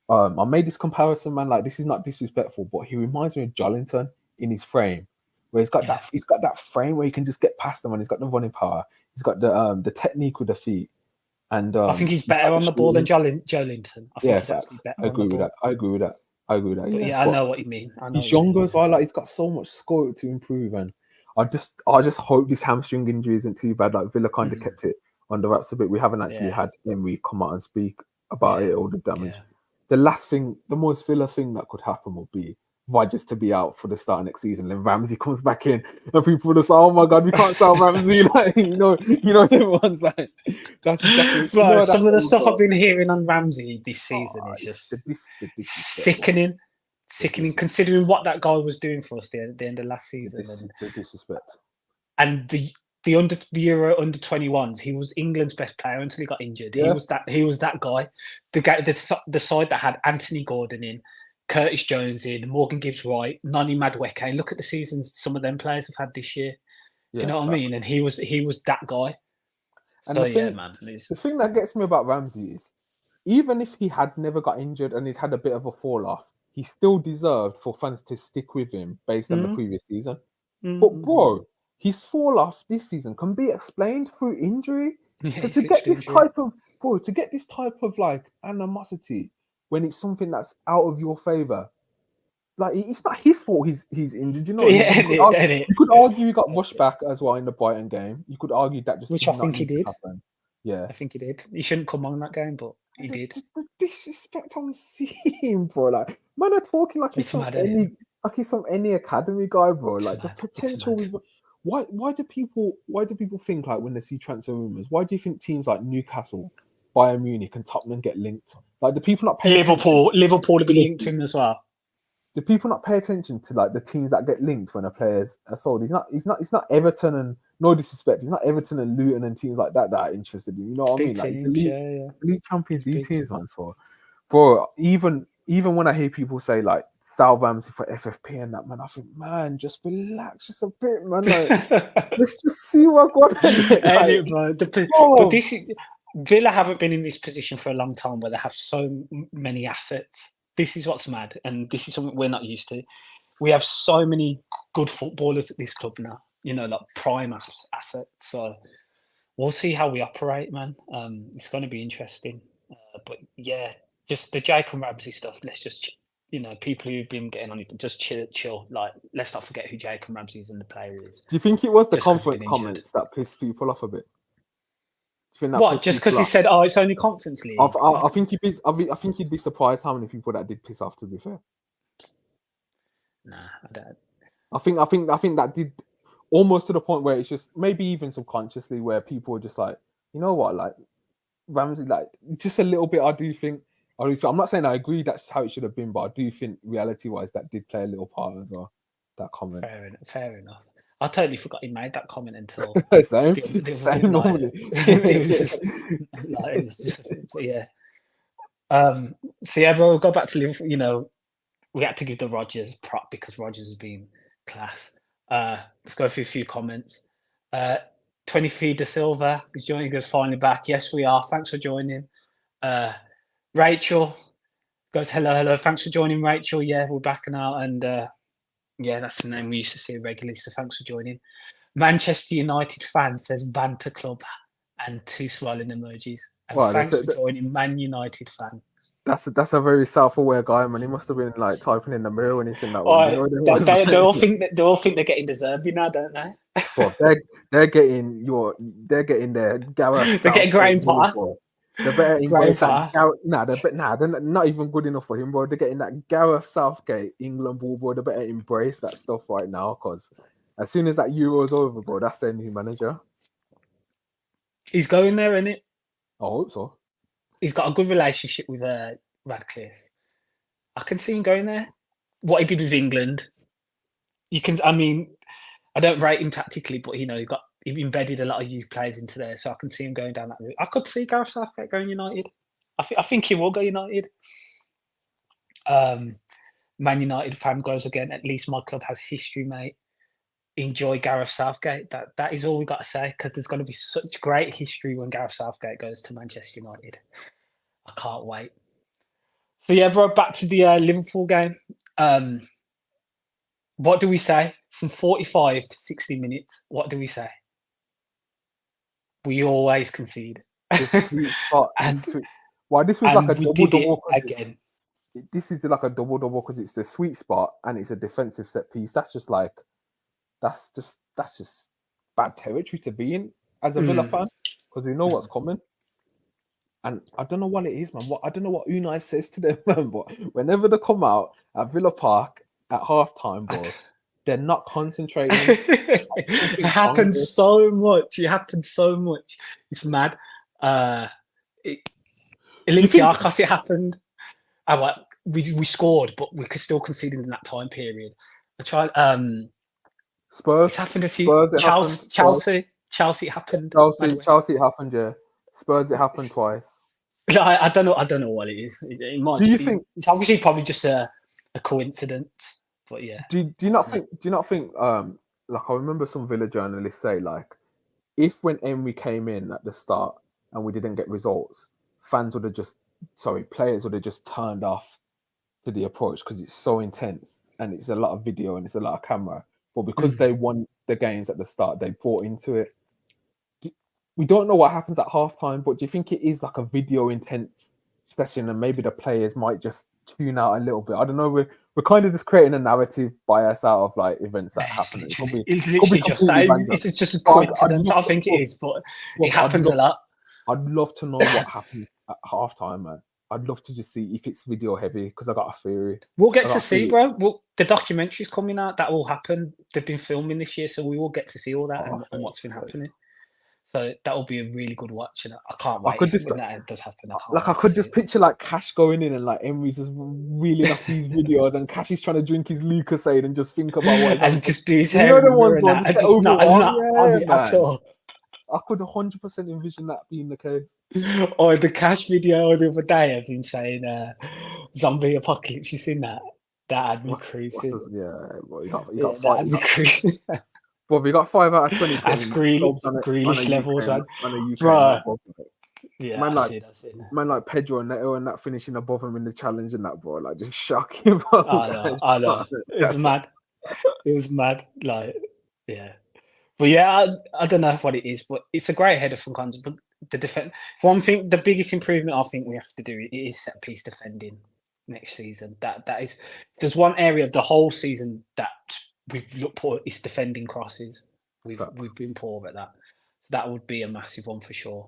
I made this comparison, man. Like this is not disrespectful, but he reminds me of Jolinton in his frame, where he's got that frame where he can just get past them, and he's got the running power. He's got the technique with the feet, and I think he's better on the ball than Jolinton. I think yeah, he's actually facts. better I on the agree with ball. that. I agree with that. But Yeah, I but know what you mean. I know he's what you mean. younger as well. Like he's got so much scope to improve, and I just hope this hamstring injury isn't too bad. Like Villa kind of kept it on the wraps a bit. We haven't actually had Emery come out and speak about it or the damage. Yeah. The last thing, the most Villa thing that could happen would be Rodgers to be out for the start of next season. Then Ramsey comes back in, and people would say, "Oh my God, we can't sell Ramsey!" Like everyone's like, "That's exactly." Bro, some of the stuff I've been hearing on Ramsey this season is just sickening. Sickening, considering what that guy was doing for us at the end of last season. The disrespect. And the Euro under 21s, he was England's best player until he got injured. Yeah. He was that guy. The side that had Anthony Gordon in, Curtis Jones in, Morgan Gibbs-White, Noni Madueke. Look at the seasons some of them players have had this year. Do you know what I mean? And he was that guy. And so, man. The thing that gets me about Ramsey is, even if he had never got injured and he'd had a bit of a fall off, he still deserved for fans to stick with him based on the previous season. But bro, his fall off this season can be explained through injury. So to get this type of like animosity when it's something that's out of your favor, like it's not his fault he's injured. You know, you could argue he got rushed back as well in the Brighton game. You could argue that just which I think he did. Happen. Yeah, I think he did. He shouldn't come on that game, but he did. The disrespect I'm seeing, bro. Like, man, are talking like he's some any academy guy, bro. Like the potential. Why do people think like when they see transfer rumors? Why do you think teams like Newcastle, Bayern Munich, and Tottenham get linked? Like the people not pay Liverpool have been linked to him as well. Do people not pay attention to like the teams that get linked when a player's sold? It's not Everton, and no disrespect, it's not Everton and Luton and teams like that are interested in. You know what I mean? Like it's elite Champions League teams, man. So, bro, even when I hear people say like Sal Ramsey for FFP and that, man, I think, man, just relax just a bit, man. Like, let's just see what God. But this is, Villa haven't been in this position for a long time where they have so many assets. This is what's mad, and this is something we're not used to. We have so many good footballers at this club now, you know, like prime assets. So we'll see how we operate, man. It's going to be interesting. But yeah, just the Jacob Ramsey stuff. Let's just, people who've been getting on it, just chill. Like, let's not forget who Jacob Ramsey is and the player is. Do you think it was the conference comments that pissed people off a bit? What? Just because he said, "Oh, it's only Conference League." I think you'd be surprised how many people that did piss off. To be fair, nah, I don't. I think that did almost to the point where it's just maybe even subconsciously where people are just like, you know what, like Ramsey, like just a little bit. I do think. I'm not saying I agree that's how it should have been, but I do think reality-wise that did play a little part as well. That comment. Fair enough. I totally forgot he made that comment until same normally. It was just yeah. So yeah, bro, we'll go back to Liverpool. We had to give the Rodgers prop because Rodgers has been class. Let's go through a few comments. 23 Da Silva is joining us finally back. Yes, we are. Thanks for joining. Rachel goes, hello. Thanks for joining, Rachel. Yeah, we're back now. And yeah, that's the name we used to see regularly. So thanks for joining. Manchester United fan says banter club and 2 smiling emojis. And Wow, thanks for joining, Man United fan. that's a very self-aware guy, man. He must have been like typing in the mirror when he seen that one. Oh, You know what it was? they all think they're getting Deserby now, don't they? Bro, they're getting their Gareth. They're getting Graham Potter. They're better Graham embrace that. Potter. They're not even good enough for him, bro. They're getting that Gareth Southgate England ball, bro. They better embrace that stuff right now, because as soon as that Euro's over, bro, that's their new manager. He's going there, isn't it? I hope so. He's got a good relationship with Radcliffe. I can see him going there. What he did with England, I don't rate him tactically, but he embedded a lot of youth players into there, so I can see him going down that route. I could see Gareth Southgate going United. I think he will go United. Man United fan goes again. At least my club has history, mate. Enjoy Gareth Southgate. That is all we got to say, because there's going to be such great history when Gareth Southgate goes to Manchester United. I can't wait. So yeah, bro, back to the Liverpool game. What do we say? From 45 to 60 minutes, what do we say? We always concede. This was like a double again. This is like a double because it's the sweet spot and it's a defensive set piece. That's just bad territory to be in as a Villa fan, because we know what's coming. And I don't know what it is, man. I don't know what Unai says to them, man. But whenever they come out at Villa Park at halftime, bro, they're not concentrating. It happens so much. It's mad. Olympiacos, it happened. We scored, but we could still concede in that time period. I tried. Spurs. It's happened a few. Spurs, Chelsea it happened. Chelsea, it happened. Yeah. Spurs, it happened twice. I don't know what it is. It might. Do you think it's obviously probably just a coincidence? But yeah. Do you not think? Like, I remember some Villa journalists say, like, if when Emery came in at the start and we didn't get results, players would have just turned off to the approach because it's so intense and it's a lot of video and it's a lot of camera. But because they won the games at the start, they brought into it. We don't know what happens at halftime, but do you think it is like a video intense session and maybe the players might just tune out a little bit? I don't know. We're kind of just creating a narrative bias out of like events that happen. It's literally just a coincidence. I think it is, but it happens a lot. I'd love to know what happened at halftime, man. I'd love to just see if it's video heavy, because I got a theory. We'll get to see, bro. Well, the documentary's coming out. That will happen. They've been filming this year, so we will get to see all that and what's been happening. So that will be a really good watch, and I can't wait when that does happen. I could just picture like Cash going in and like Emery's just reeling off these videos, and Cash is trying to drink his Lucasade and just think about what and just do his hair. At all. I could 100% envision that being the case. Or the Cash video the other day, I've been saying zombie apocalypse. You seen that? That had me cruising. That had me cruising. Well, we got 5 out of 20. That's Grealish levels, man. Bro. Yeah, man, like Pedro and Neto and that finishing above him in the challenge and that, bro, like just shocking. I know. It was mad. It was mad. Like, yeah. But yeah, I don't know what it is, but it's a great header from Konsa. But the defense, for one thing, the biggest improvement I think we have to do is set piece defending next season. That is, if there's one area of the whole season that we've looked poor, it's defending crosses. We've been poor at that. So that would be a massive one for sure.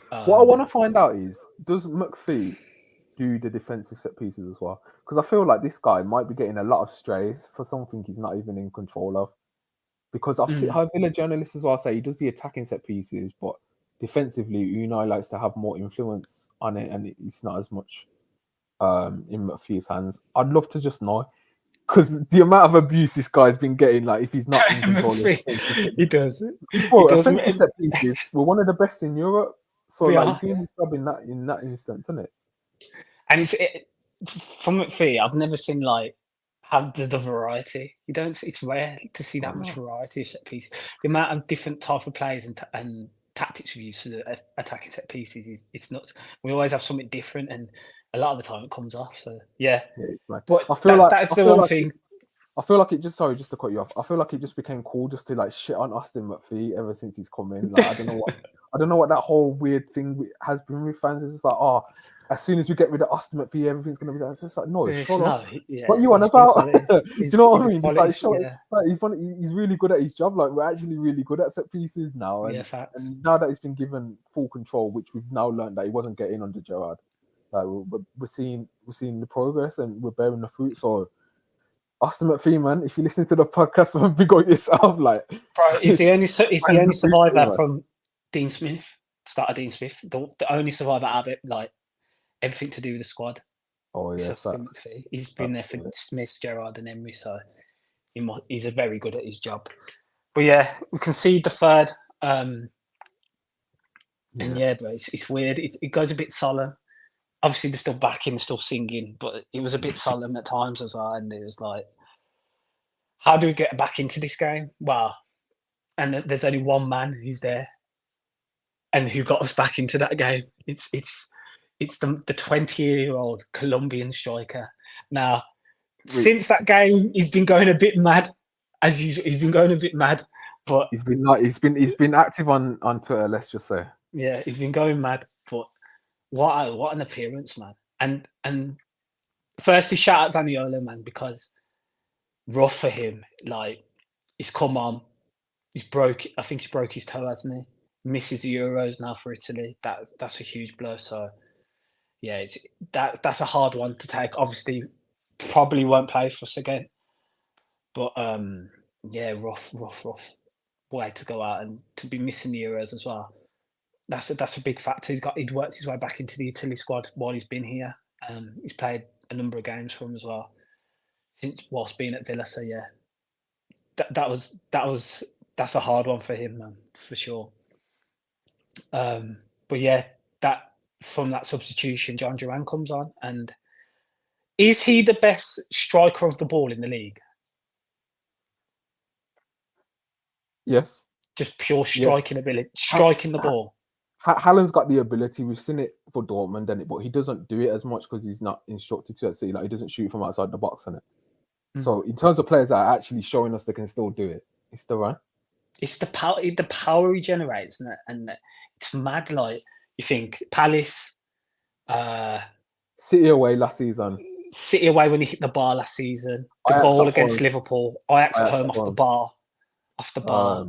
What I want to find out is, does McPhee do the defensive set pieces as well? Because I feel like this guy might be getting a lot of strays for something he's not even in control of. Because I've heard Villa journalists as well say he does the attacking set pieces, but defensively, Unai likes to have more influence on it, and it's not as much in McPhee's hands. I'd love to just know, because the amount of abuse this guy's been getting, like if he's not in control, he does. Offensive set pieces, we're one of the best in Europe, so he's doing his job in that instance, isn't it? And from McPhee, I've never seen like have the variety. You don't. It's rare to see that much variety of set pieces. The amount of different type of players and tactics we use for the attacking set pieces it's nuts. We always have something different, and a lot of the time it comes off. So yeah. But I feel that's the one thing. I feel like it just just to cut you off. I feel like it just became cool just to like shit on Austin McPhee ever since he's come in. Like I don't know what that whole weird thing has been with fans. It's just like, oh, as soon as we get rid of Austin McPhee, everything's gonna be that. It's just like, no, shut up. What you on about? Do you know what I mean? It's like, he's really good at his job. Like we're actually really good at set pieces now. And, and now that he's been given full control, which we've now learned that he wasn't getting under Gerrard, like we're seeing the progress and we're bearing the fruit. So Austin McPhee, man, if you listen to the podcast, man, big on yourself. Like, bro, is the only survivor from Dean Smith, starter Dean Smith, the only survivor out of it, like everything to do with the squad. Oh yeah, he's been there for Smith, Gerrard, and Emery, so he's very good at his job. But yeah, we concede the third, and yeah, bro, it's weird. It goes a bit solemn. Obviously, they're still backing, still singing, but it was a bit solemn at times as well. And it was like, how do we get back into this game? Well, and there's only one man who's there, and who got us back into that game. It's the 20-year-old Colombian striker. Now, since that game, he's been going a bit mad, as usual. He's been going a bit mad, but he's been active on Twitter. Let's just say, yeah, he's been going mad, but. What an appearance, man! And firstly, shout out Zaniolo, man, because rough for him. Like he's come on, I think he's broke his toe, hasn't he? Misses the Euros now for Italy. That's a huge blow. So yeah, that's a hard one to take. Obviously, probably won't play for us again. But yeah, rough way to go out and to be missing the Euros as well. That's a big factor. He'd worked his way back into the Italy squad while he's been here. He's played a number of games for him as well since whilst being at Villa. So yeah, that's a hard one for him, man, for sure. But yeah, that from that substitution, John Duran comes on, and is he the best striker of the ball in the league? Yes. Just pure striking ability, striking the ball. Haaland's got the ability. We've seen it for Dortmund, but he doesn't do it as much because he's not instructed to. So he doesn't shoot from outside the box on it. So in terms of players that are actually showing us they can still do it, it's Duran. It's the power he generates, and it's mad. Like you think Palace, City away last season. City away when he hit the bar last season. The goal against Liverpool. Ajax at home off the bar.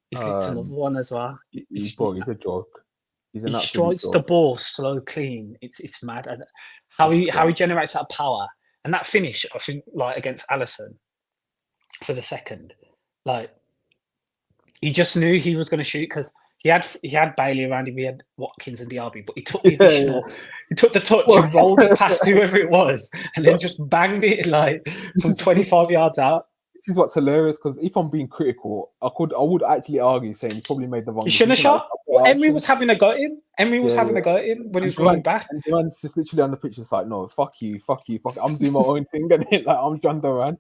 He's licked another one as well. He's a joke. He strikes the ball so clean. It's mad. And how he generates that power and that finish. I think like against Alisson for the second, like he just knew he was going to shoot because he had Bailey around him. He had Watkins and Diaby, but he took the additional. He took the touch and rolled it past whoever it was, and then just banged it like from 25 yards out. This is what's hilarious because if I'm being critical, I would actually argue saying he's probably made the wrong. He shouldn't have shot. Emery was having a go at him. Emery was having a go at him when he was running back. And Duran's just literally on the pitch, it's like, no, fuck you. I'm doing my own thing, and like I'm John Duran,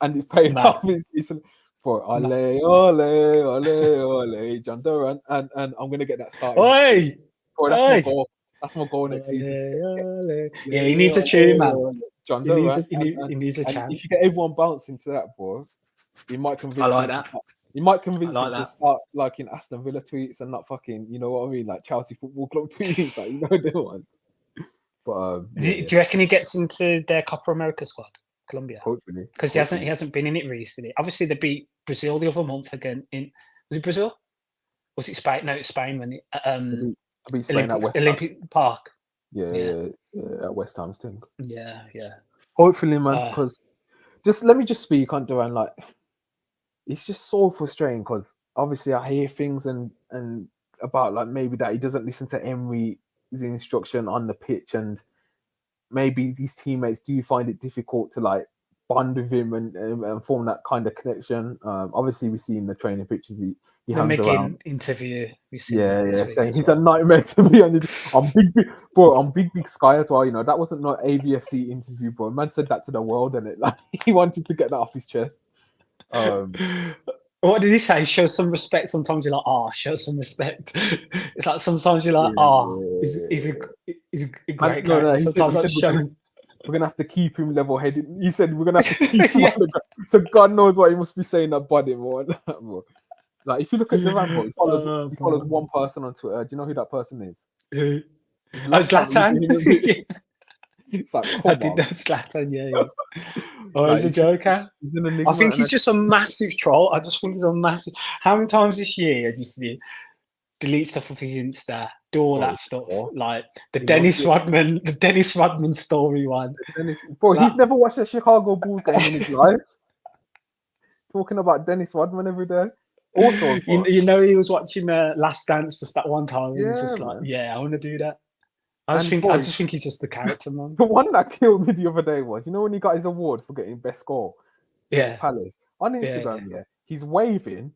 and it's paying off. It's for ole, John Duran, and I'm gonna get that started. Oi! My goal. That's my goal next season. Yeah, he needs a tune, man. John Duran. He needs a chance. If you get everyone bouncing to that, bro, he might convince. I like that. He might convince him to start liking Aston Villa tweets and not fucking, you know what I mean, like Chelsea Football Club tweets, like you know they want. But do you reckon he gets into their Copa America squad, Colombia? Hopefully, because he hasn't been in it recently. Obviously, they beat Brazil the other month again. Was it Brazil? Was it Spain? No, it's Spain when Olympic Park. Yeah, at West Ham's thing. Yeah. Hopefully, man, because let me speak on Duran. Like, it's just so frustrating because obviously I hear things and about like maybe that he doesn't listen to Emery's instruction on the pitch, and maybe these teammates do find it difficult to like bond with him and form that kind of connection. Obviously, we see in the training pictures he hangs around. Interview. Saying he's a nightmare to be on big Sky as well. You know that wasn't no AVFC interview, bro. Man said that to the world, and it like he wanted to get that off his chest. What did he say? Show some respect. Sometimes you're like, show some respect. It's like sometimes you're like, he's a great guy. Sometimes I'm showing. we're gonna have to keep him level-headed. You said we're gonna have to keep him on the ground. So God knows what he must be saying about him or that, bro. Like if you look at Duran, bro, he follows one person on Twitter. Do you know who that person is? Who? It's Oh, Zlatan. It's like, I come did on. that, Zlatan. Yeah. Oh, Like, he's a joker. He's an enigma. I think he's just a massive troll. I just think he's a massive. How many times this year did you see delete stuff off his Insta, do all that stuff, like the Dennis Rodman story one. He's never watched a Chicago Bulls game in his life. Talking about Dennis Rodman every day. Also, you know, he was watching Last Dance just that one time. And he was just man. like, "Yeah, I want to do that." I just think he's just the character, man. The one that killed me the other day was, you know, when he got his award for getting best goal. Yeah, Palace on Instagram. He's waving.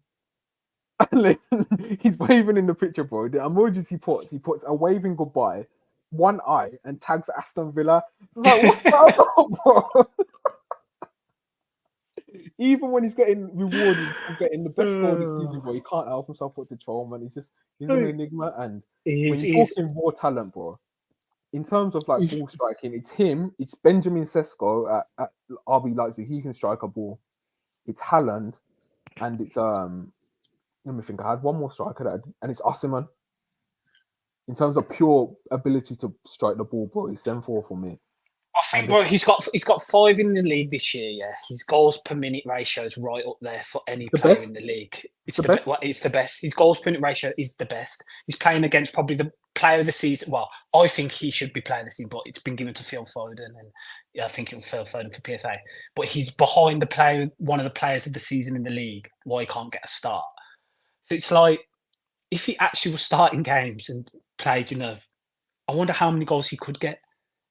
And he's waving in the picture, bro. The emojis he puts a waving goodbye, one eye, and tags Aston Villa. Like, what's that about, bro? Even when he's getting rewarded for getting the best score this season, bro, he can't help himself but to troll, man. He's an enigma. And when you're talking raw talent, bro, in terms of like ball striking, it's him, it's Benjamin Sesko at RB Leipzig. He can strike a ball. It's Haaland, and it's let me think. I had one more striker and it's Osimhen. In terms of pure ability to strike the ball, bro, it's them four for me. I think, bro, he's got 5 in the league this year. Yeah, his goals per minute ratio is right up there for any player in the league. It's the best. It's the best. His goals per minute ratio is the best. He's playing against probably the player of the season. Well, I think he should be playing the season, but it's been given to Phil Foden, and I think it was Phil Foden for PFA. But he's behind one of the players of the season in the league. Why he can't get a start? So it's like if he actually was starting games and played, you know, I wonder how many goals he could get.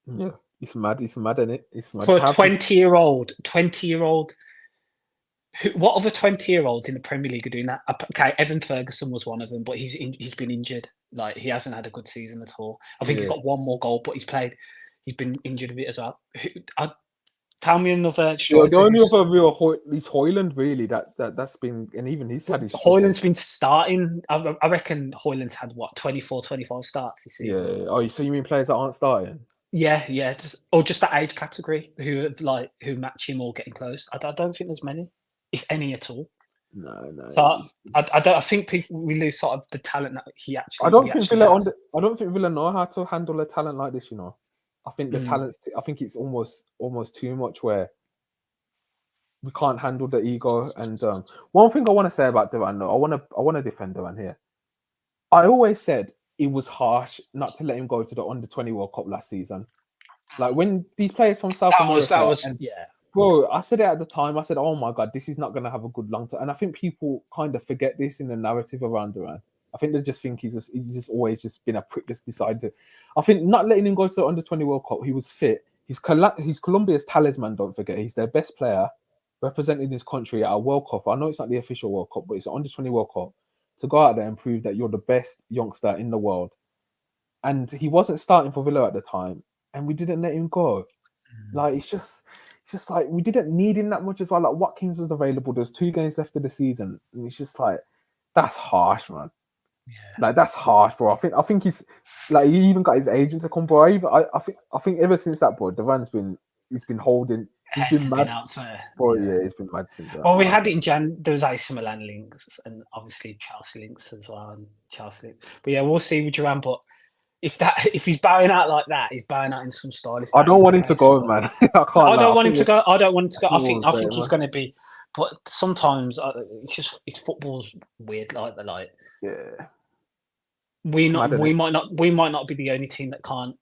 Yeah. It's mad, isn't it? It's mad. For a 20-year-old. What other 20-year-olds in the Premier League are doing that? Okay, Evan Ferguson was one of them, but he's been injured. Like, he hasn't had a good season at all. I think he's got one more goal, but he's been injured a bit as well. Tell me another striker. The only other real is Højlund, really. That's been, and even he's had his. Højlund's been starting. I reckon Højlund's had 24, 25 starts this season. Yeah. Oh, so you mean players that aren't starting? Yeah, just that age category who match him or getting close. I don't think there's many, if any at all. No. So I think we lose sort of the talent that he actually. I don't think Villa know how to handle a talent like this. You know, I think the talents. I think it's almost too much where we can't handle the ego. And one thing I want to say about Duran, though, I want to defend Duran here. I always said it was harsh not to let him go to the Under-20 World Cup last season. Like when these players from South America, bro, I said it at the time. I said, "Oh my God, this is not going to have a good long term." And I think people kind of forget this in the narrative around Duran. I think they just think he's just always just been a prick. Just decided to. I think not letting him go to the Under-20 World Cup. He was fit. He's Colombia's talisman. Don't forget, he's their best player, representing his country at a World Cup. I know it's not the official World Cup, but it's an Under-20 World Cup. To go out there and prove that you're the best youngster in the world. And he wasn't starting for Villa at the time, and we didn't let him go. Like, it's just like we didn't need him that much as well. Like, Watkins was available. There's 2 games left of the season, and it's just like, that's harsh, man. Yeah. Like, that's harsh, bro. I think he's like, he even got his agent to come, bro. I think ever since that, bro, Duran's been holding. He's been mad. Bro, yeah, he's been mad since that. Well, we had it in Jan. There was AC Milan links and obviously Chelsea links as well. And Chelsea links. But yeah, we'll see with Duran. But if he's bowing out like that, he's bowing out in some style. I don't want him to go, man. I don't want him to go. I don't want him to go. I think he's going to be. But sometimes it's football's weird like that. Like, yeah, we might not be the only team that can't,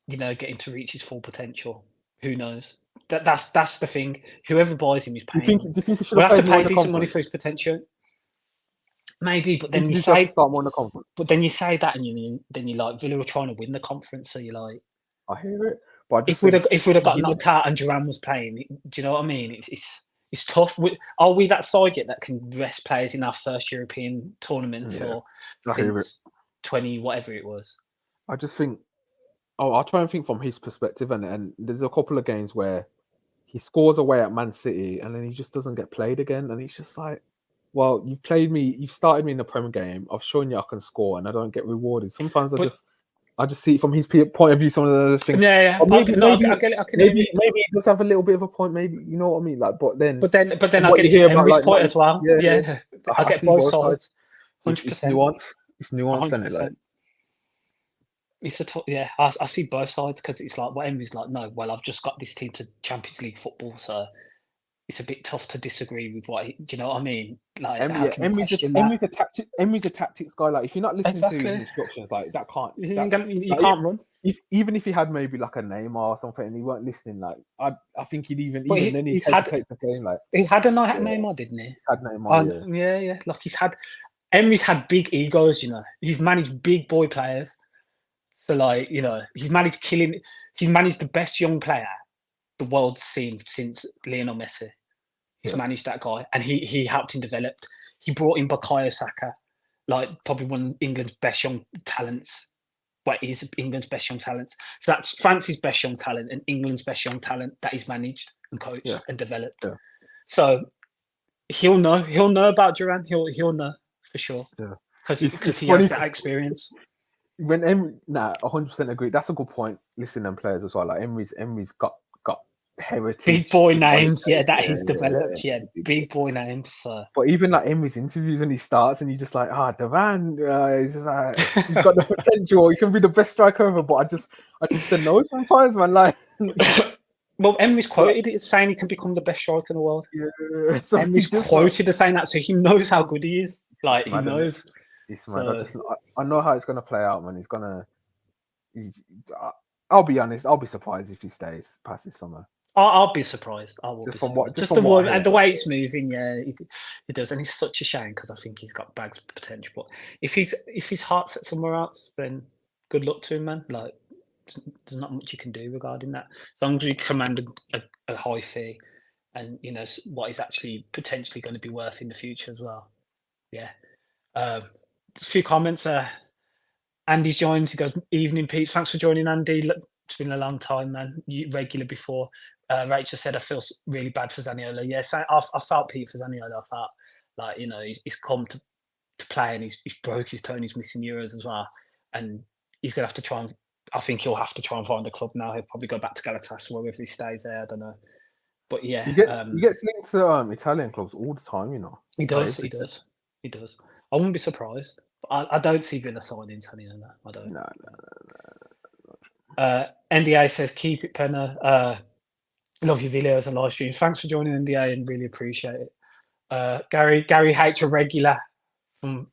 get him to reach his full potential. Who knows? That's the thing. Whoever buys him is paying. Do you think he should have to pay decent money for his potential? Maybe, but then you say start more in the conference. But then you say that, and then you're like, Villa are trying to win the conference, so you're like, I hear it. But if we'd have got knocked out and Duran was playing, do you know what I mean? It's tough. Are we that side yet that can rest players in our first European tournament for 20 whatever it was? I just think. I'll try and think from his perspective, and there's a couple of games where he scores away at Man City, and then he just doesn't get played again, and he's just like, well, you've started me in the Premier game, I've shown you I can score, and I don't get rewarded. Sometimes I just see it from his point of view. Some of those things. Yeah. Or maybe, No, maybe, I get it. I can maybe, hear it. maybe he does have a little bit of a point. Maybe you know what I mean. Like, but then But then I what get you it hear from about, Emery's like, point as well. Yeah. I get see both sides. It's 100%. nuanced. It's nuanced, isn't it? Like, 100%. It's yeah. I see both sides because it's like, well, Emery's like, no, well, I've just got this team to Champions League football, so it's a bit tough to disagree with what. Do you know what I mean? Like, how can you question that? Emery's a tactics guy. Like, if you're not listening to his Exactly. instructions, like that can't. You Like, can't run. even if he had maybe like a Neymar or something and he weren't listening, like I think he'd even But then he'd he's had hesitate to play him. Like, he had a night at Neymar, didn't he? he's had Neymar, Yeah. Like Emery's had big egos, you know. He's managed big boy players. So, like, you know, he's managed the best young player the world's seen since Lionel Messi. He's managed that guy, and he helped him develop. He brought in Bukayo Saka, like probably one of England's best young talents. Well, he's England's best young talents. So that's France's best young talent and England's best young talent that he's managed and coached and developed. Yeah. So he'll know about Duran. He'll know for sure. Yeah, because he has that experience. When Emery, 100% agree. That's a good point. Listening to players as well. Like Emery's got heritage, big boy names. He's developed. Big boy names. So. But even like Emery's interviews when he starts, and you're just like, Duran, he's got the potential. He can be the best striker ever. But I just don't know sometimes, man. Like. Well, Emery's quoted as saying he can become the best striker in the world. Yeah, so Emery's quoted as saying that, so he knows how good he is. Like, he knows. I know how it's gonna play out, man. I'll be honest. I'll be surprised if he stays past this summer. I'll be surprised. I will be surprised. Just the way it's moving, it does, and it's such a shame because I think he's got bags of potential. But if his heart's set somewhere else, then good luck to him, man. Like, there's not much you can do regarding that. As long as you command a high fee, and you know what he's actually potentially going to be worth in the future as well. Yeah. A few comments. Andy's joined. He goes, "Evening, Pete. Thanks for joining, Andy. It's been a long time, man. You regular before." Rachel said, "I feel really bad for Zaniolo." Yes, I felt Pete for Zaniolo. I felt like, you know, he's come to play and he's broke his toe and he's missing Euros as well, and he's gonna have to try and. I think he'll have to try and find a club now. He'll probably go back to Galatasaray if he stays there. I don't know, but yeah, he gets linked to Italian clubs all the time. You know, he does. I wouldn't be surprised. But I don't see Villa signing Zaniolo. I don't. No. NDA says, "Keep it, Penna. Love your videos and live streams. Thanks for joining NDA and really appreciate it." Gary H, a regular from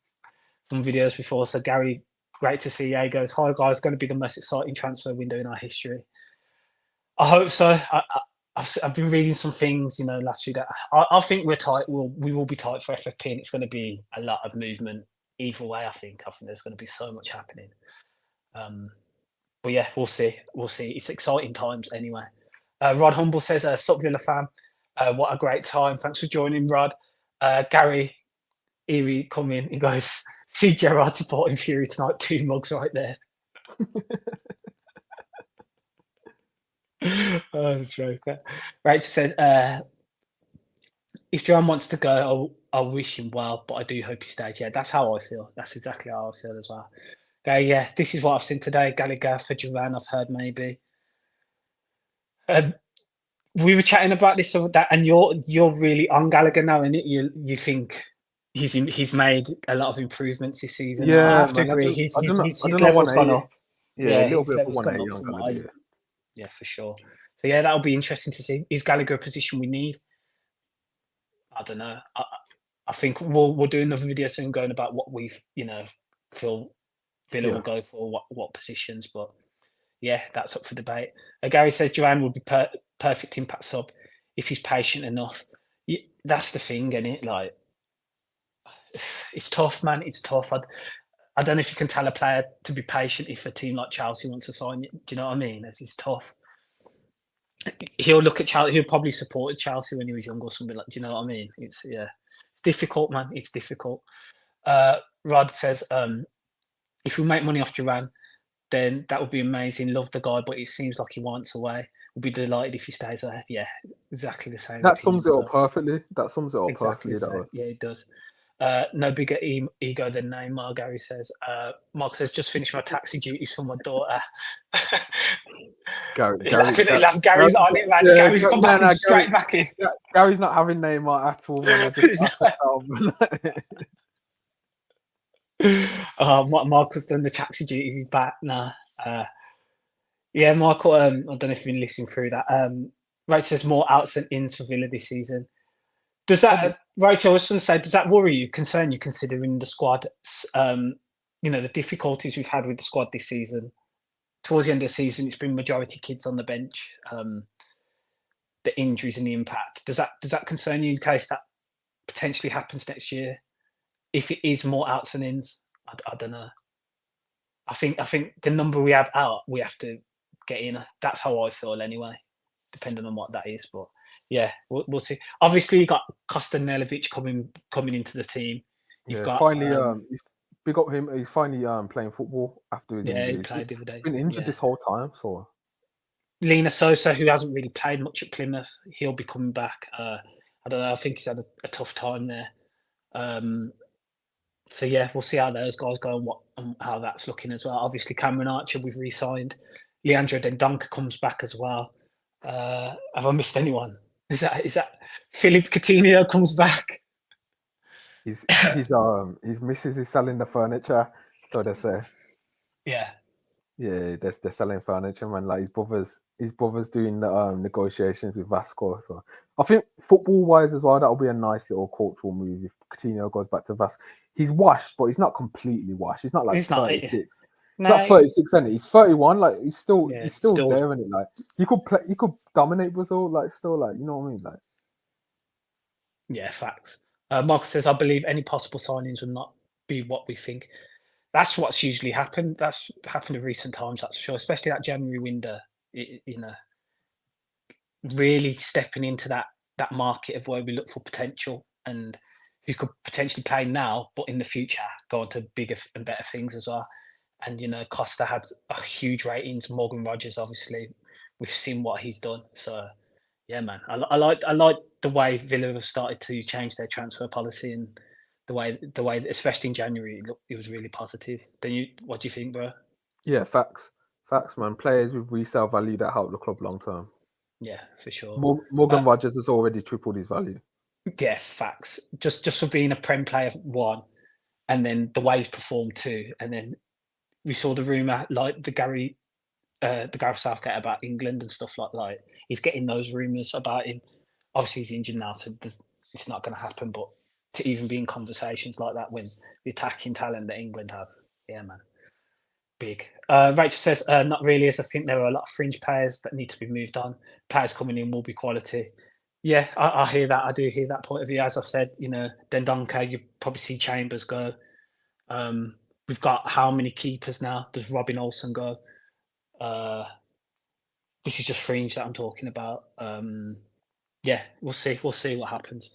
videos before. So Gary, great to see you. He goes, "Hi guys, going to be the most exciting transfer window in our history." I hope so. I've been reading some things, you know, last week. I think we're tight. We will be tight for FFP, and it's going to be a lot of movement either way. I think there's going to be so much happening. But yeah, we'll see. It's exciting times anyway. Rod Humble says, "Sup Villa fan, what a great time. Thanks for joining, Rod." Gary Erie come in. He goes, "See Gerrard supporting Fury tonight. 2 mugs right there." Oh, joker. Rachel says, "If John wants to go, I'll wish him well, but I do hope he stays." Yeah, that's how I feel. That's exactly how I feel as well. Okay, yeah, this is what I've seen today. Gallagher for Duran, I've heard maybe. We were chatting about this or that, and you're really on Gallagher now, and you think he's made a lot of improvements this season. Yeah, I have to agree. His level's gone up. Yeah, a little bit of 180. Yeah, for sure. So yeah, that'll be interesting to see. Is Gallagher a position we need? I don't know. I think we'll do another video soon going about what we feel Villa will go for, what positions, but yeah, that's up for debate. Gary says Duran would be perfect impact sub if he's patient enough. That's the thing, isn't it? Like, it's tough, man. It's tough. I don't know if you can tell a player to be patient if a team like Chelsea wants to sign you. Do you know what I mean? It's tough. He'll look at Chelsea. He'll probably supported Chelsea when he was younger or something like. Do you know what I mean? It's difficult, man. It's difficult. Rod says, "If we make money off Duran, then that would be amazing. Love the guy, but it seems like he wants away. We'll be delighted if he stays away." Yeah, exactly the same. That sums it up perfectly. Perfectly. Yeah, it does. No bigger ego than Neymar, Gary says. Mark says, just finished my taxi duties for my daughter. He's laughing. Gary's on it, man. Gary's come back and straight back in. Gary's not having Neymar at all, man. I just Marcus done the taxi duties. He's back now. Yeah, Michael. I don't know if you've been listening through that. Right says more outs and ins for Villa this season. Does that, Rachel? I was going to say, does that worry you, concern you, considering the squad? The difficulties we've had with the squad this season. Towards the end of the season, it's been majority kids on the bench. The injuries and the impact. Does that concern you in case that potentially happens next year? If it is more outs and ins, I don't know. I think the number we have out, we have to get in. That's how I feel anyway, depending on what that is. But yeah, we'll see. Obviously, you got Kostanovic coming into the team. You've got finally. Big up him. He's finally playing football after his injury. He played the other day. He's been injured this whole time, so. Lina Sosa, who hasn't really played much at Plymouth, he'll be coming back. I don't know. I think he's had a tough time there. So yeah, we'll see how those guys go and how that's looking as well. Obviously, Cameron Archer we've re-signed. Leandro Dendoncker comes back as well. Have I missed anyone? Is that Philip Coutinho comes back? His missus is selling the furniture, so they say. Yeah, they're selling furniture, man. Like his brother's doing the negotiations with Vasco. So I think football wise as well, that'll be a nice little cultural move if Coutinho goes back to Vasco. He's washed, but he's not completely washed. He's not like 36. He's not 36, and he's 31. Like he's still there, isn't it? Like he could dominate Brazil. Like still, like you know what I mean? Like yeah, facts. Marcus says, I believe any possible signings will not be what we think. That's what's usually happened. That's happened in recent times, that's for sure. Especially that January window, really stepping into that market of where we look for potential and who could potentially play now, but in the future go on to bigger and better things as well. And, Costa had a huge ratings. Morgan Rogers, obviously, we've seen what he's done. So, yeah, man, I like the way Villa have started to change their transfer policy and the way, especially in January, it was really positive. What do you think, bro? Yeah, facts, man. Players with resale value that help the club long term. Yeah, for sure. Morgan Rogers has already tripled his value. Yeah, facts. Just for being a Prem player, one, and then the way he's performed too, and then we saw the rumor like the Gareth Southgate about England and stuff like he's getting those rumors about him. Obviously, he's injured now, so it's not going to happen. But to even be in conversations like that when the attacking talent that England have, yeah, man, big. Rachel says, not really, as I think there are a lot of fringe players that need to be moved on. Players coming in will be quality. Yeah, I hear that. I do hear that point of view. As I said, Dendoncker, you probably see Chambers go. We've got how many keepers now? Does Robin Olsen go? This is just fringe that I'm talking about. Yeah, we'll see. We'll see what happens.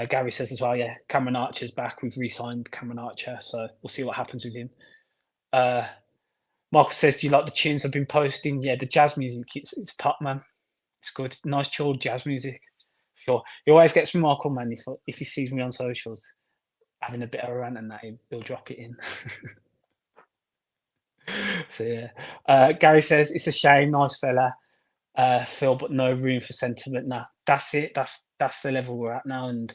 Gary says as well, yeah, Cameron Archer's back. We've re-signed Cameron Archer, so we'll see what happens with him. Marcus says, do you like the tunes I've been posting? Yeah, the jazz music, it's top, man. It's good. Nice, chilled jazz music. Sure. He always gets remarkable, man. If he sees me on socials having a bit of a rant and that, he'll drop it in. So, yeah. Gary says, it's a shame, nice fella, Phil, but no room for sentiment now. That's it. That's the level we're at now. And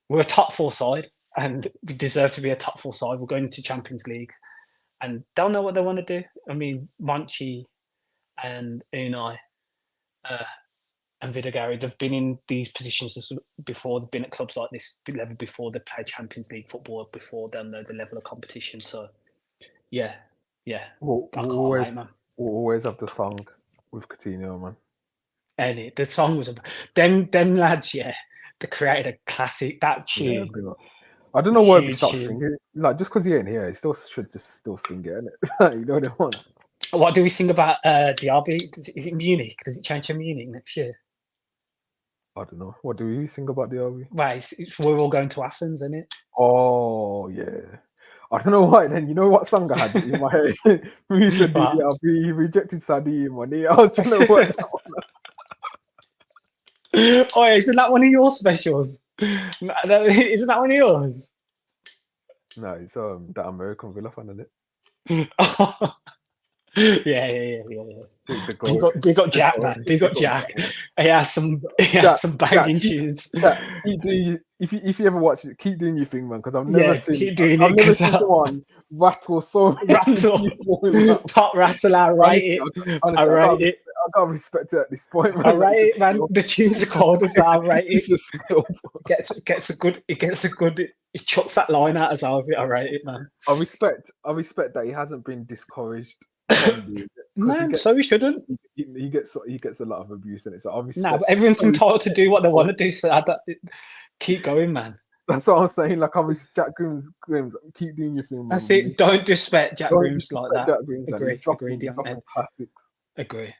we're a top four side and we deserve to be a top four side. We're going into Champions League and they'll know what they want to do. I mean, Monchi and Unai and Vidagari, they've been in these positions before. They've been at clubs like this level before. They've played Champions League football before. They'll know the level of competition. So, yeah. We'll always have the song with Coutinho, man. And the song was them lads, yeah. They created a classic. That tune. Yeah, I don't know why we start singing. Like just because he ain't here, he still should just still sing it, innit? You know what I want. What do we sing about Diaby? Is it Munich? Does it change to Munich next year? I don't know. What do we sing about Diaby? Right, we're all going to Athens, isn't it? Oh yeah. I don't know why. Then you know what song I had in my head? We said Diaby, he rejected Sadio Mane. I was trying to work that one out. Oh, isn't that one of your specials? Isn't that one of yours? No, it's that American Villa fan, isn't it? Yeah. The goal, Big up the Jack, goal, man. Big up the goal. Jack. He has Jack, some Jack, banging tunes. keep doing if you ever watch it, keep doing your thing, man. Because Yeah, keep doing it. I've never Because seen someone rattle so many rattle, people. Man. top rattle. I rate Honestly, it. honestly, I rate it. I got respect it at this point, man. I rate it, man. The tunes are cold as well. I rate It's it. a skill. Gets a good. It chucks that line out as well. I rate it, man. I respect that he hasn't been discouraged from doing it. Man, so he shouldn't. He gets a lot of abuse in it. So I respect. No, but everyone's entitled to do what they want to do. So keep going, man. That's what I'm saying. Like, Jack Grooms, keep doing your thing, man. That's it. Don't disrespect Jack Grooms like that. Jack Grooms, Agree. Classics. Agree.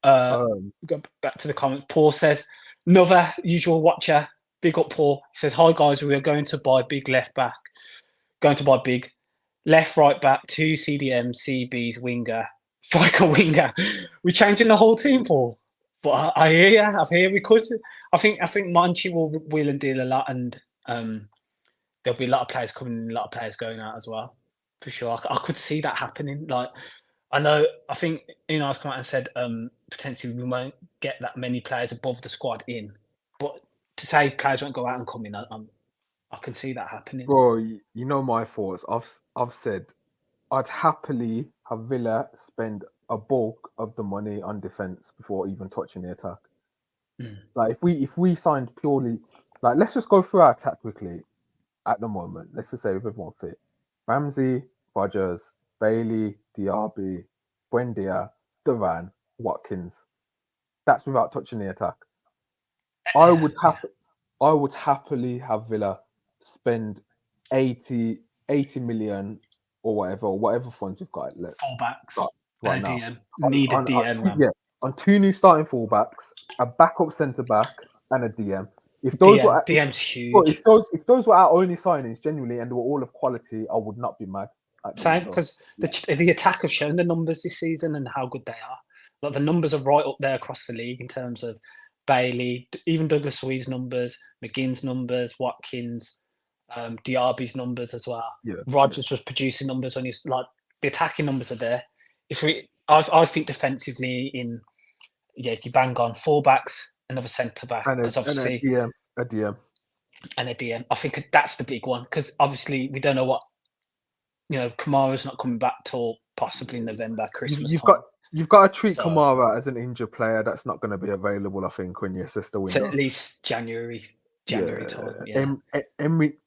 Go back to the comments. Paul says, another usual watcher. Big up, Paul. He says, hi guys, we are going to buy big left back. Going to buy big left, right back, 2 CDM, CBs, winger, striker, winger. We're changing the whole team, Paul. But I hear you. I hear we could. I think Monchi will wheel and deal a lot, and there'll be a lot of players coming in, a lot of players going out as well, for sure. I could see that happening. Like, I think Unai's come out and said potentially we won't get that many players above the squad in, but to say players won't go out and come in, I can see that happening. Bro, you know my thoughts. I've said I'd happily have Villa spend a bulk of the money on defense before even touching the attack. Like, if we signed purely, like, let's just go through our attack quickly. At the moment, let's just say with everyone fit: Ramsey, Rodgers, Bailey, Diaby, Buendia, Duran, Watkins. That's without touching the attack. I would happily have Villa spend 80 million or whatever funds we've got left. Fullbacks right now. DM. Need a DM, man. Yeah, on 2 new starting fullbacks, a backup centre back, and a DM. If those were DM's huge. If those were our only signings genuinely and they were all of quality, I would not be mad. Same, because the attack have shown the numbers this season and how good they are. Like, the numbers are right up there across the league in terms of Bailey, even Douglas Luiz's numbers, McGinn's numbers, Watkins, Diaby's numbers as well. Yeah, Rodgers was producing numbers when he's like, the attacking numbers are there. I think defensively you bang on fullbacks, another centre back, because obviously a DM. I think that's the big one, because obviously we don't know what, Kamara's not coming back till possibly November, Christmas time. You've got to treat Kamara as an injured player that's not going to be available, I think, when you assess the window. To at least January time. Yeah.